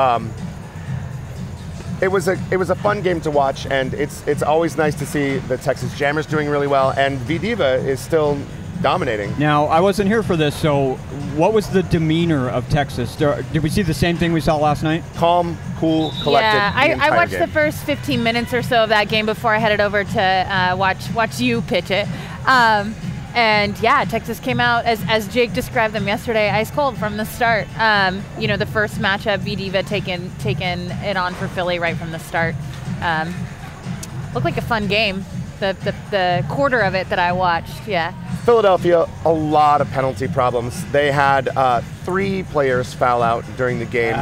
it was a fun game to watch, and it's always nice to see the Texas Jammers doing really well, and V-Diva is still dominating. Now, I wasn't here for this, so what was the demeanor of Texas? Did we see the same thing we saw last night? Calm, cool, collected. Yeah, I watched the first 15 minutes or so of that game before I headed over to watch you pitch it. And yeah, Texas came out, as Jake described them yesterday, ice cold from the start. You know, the first matchup, V-Diva taking it on for Philly right from the start. Looked like a fun game, the quarter of it that I watched, yeah. Philadelphia, a lot of penalty problems. They had 3 players foul out during the game.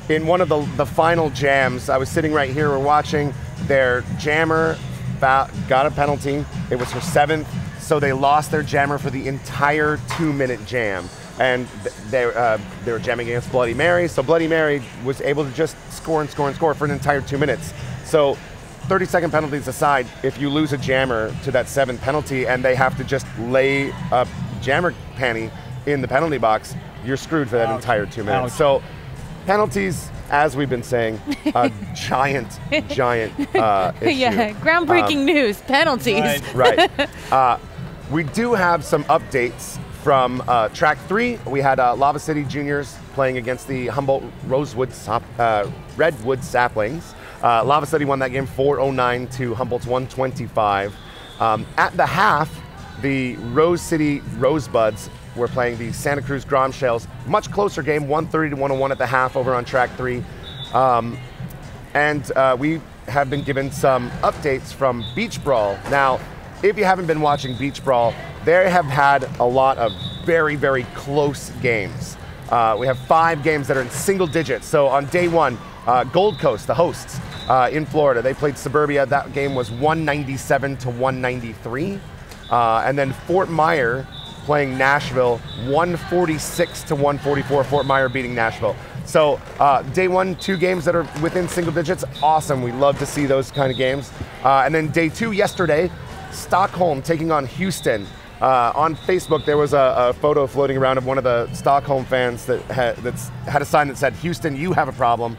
In one of the final jams, I was sitting right here, we're watching, their jammer got a penalty. It was her 7th. So they lost their jammer for the entire 2-minute jam. And they were jamming against Bloody Mary. So Bloody Mary was able to just score and score and score for an entire 2 minutes. So 30-second penalties aside, if you lose a jammer to that 7th penalty and they have to just lay a jammer panty in the penalty box, you're screwed for that entire 2 minutes. So penalties, as we've been saying, a giant issue. Yeah, groundbreaking news, penalties. Right. We do have some updates from Track 3. We had Lava City Juniors playing against the Humboldt Redwood Saplings. Lava City won that game 409 to Humboldt's 125. At the half, the Rose City Rosebuds were playing the Santa Cruz Grom Shells. Much closer game, 130 to 101 at the half over on Track 3. We have been given some updates from Beach Brawl. Now, if you haven't been watching Beach Brawl, they have had a lot of very, very close games. We have 5 games that are in single digits. So on day 1, Gold Coast, the hosts in Florida, they played Suburbia. That game was 197 to 193. And then Fort Myer playing Nashville, 146 to 144. Fort Myer beating Nashville. So day 1, 2 games that are within single digits, awesome. We love to see those kind of games. And then day 2 yesterday, Stockholm taking on Houston. On Facebook, there was a photo floating around of one of the Stockholm fans that had a sign that said, "Houston, you have a problem."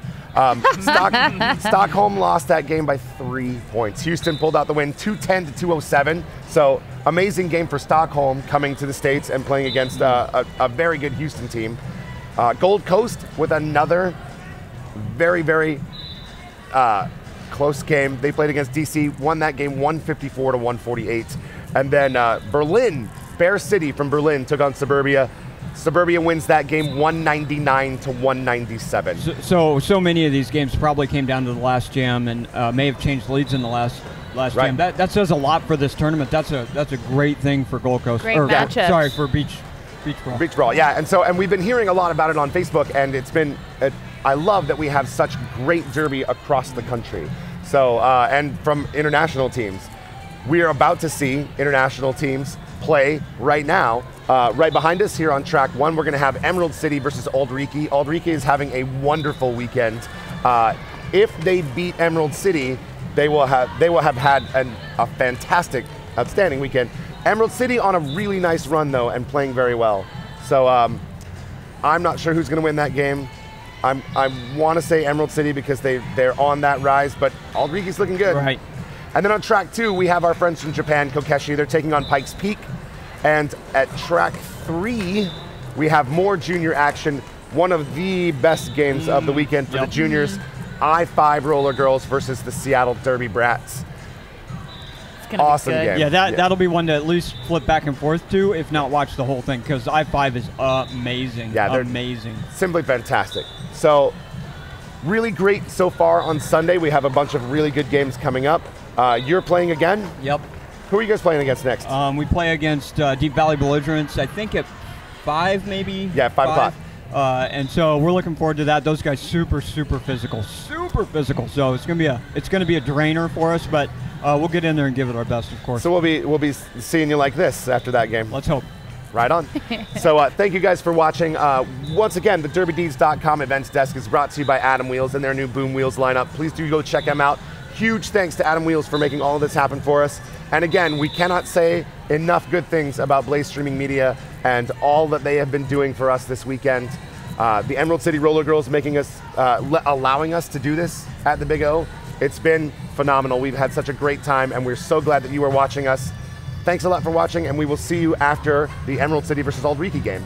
Stockholm lost that game by 3 points. Houston pulled out the win, 210 to 207. So amazing game for Stockholm coming to the States and playing against a very good Houston team. Gold Coast with another very, very close game. They played against DC, won that game 154 to 148. And then Berlin, Bear City from Berlin took on Suburbia. Suburbia wins that game 199 to 197. So many of these games probably came down to the last jam and may have changed leads in the last jam. That says a lot for this tournament. That's a great thing for Gold Coast. Great matchup. Sorry, for Beach Beach brawl. Beach brawl, yeah. And we've been hearing a lot about it on Facebook, and it's been, I love that we have such great derby across the country. So, and from international teams. We are about to see international teams play right now. Right behind us here on track 1, we're going to have Emerald City versus Old Reekie. Old Reekie is having a wonderful weekend. If they beat Emerald City, they will have had a fantastic, outstanding weekend. Emerald City on a really nice run though, and playing very well. So I'm not sure who's going to win that game. I want to say Emerald City because they're on that rise, but Old Reekie's looking good. Right. And then on track 2, we have our friends from Japan, Kokeshi. They're taking on Pikes Peak. And at track 3, we have more junior action. One of the best games of the weekend for the juniors. I-5 Roller Girls versus the Seattle Derby Brats. Awesome game. Yeah, that'll be one to at least flip back and forth to, if not watch the whole thing, because I-5 is amazing. Yeah, they're amazing. Simply fantastic. So, really great so far on Sunday. We have a bunch of really good games coming up. You're playing again? Yep. Who are you guys playing against next? We play against Deep Valley Belligerents, I think at 5 maybe? Yeah, 5 o'clock. And so we're looking forward to that. Those guys super physical. So it's gonna be a drainer for us, but we'll get in there and give it our best, of course. So we'll be seeing you like this after that game. Let's hope. Right on. So thank you guys for watching. Once again, the DerbyDeeds.com events desk is brought to you by Adam Wheels and their new Boom Wheels lineup. Please do go check them out. Huge thanks to Adam Wheels for making all of this happen for us. And again, we cannot say enough good things about Blaze Streaming Media and all that they have been doing for us this weekend. The Emerald City Roller Girls making us, allowing us to do this at the Big O. It's been phenomenal. We've had such a great time, and we're so glad that you are watching us. Thanks a lot for watching, and we will see you after the Emerald City versus Old Reekie game.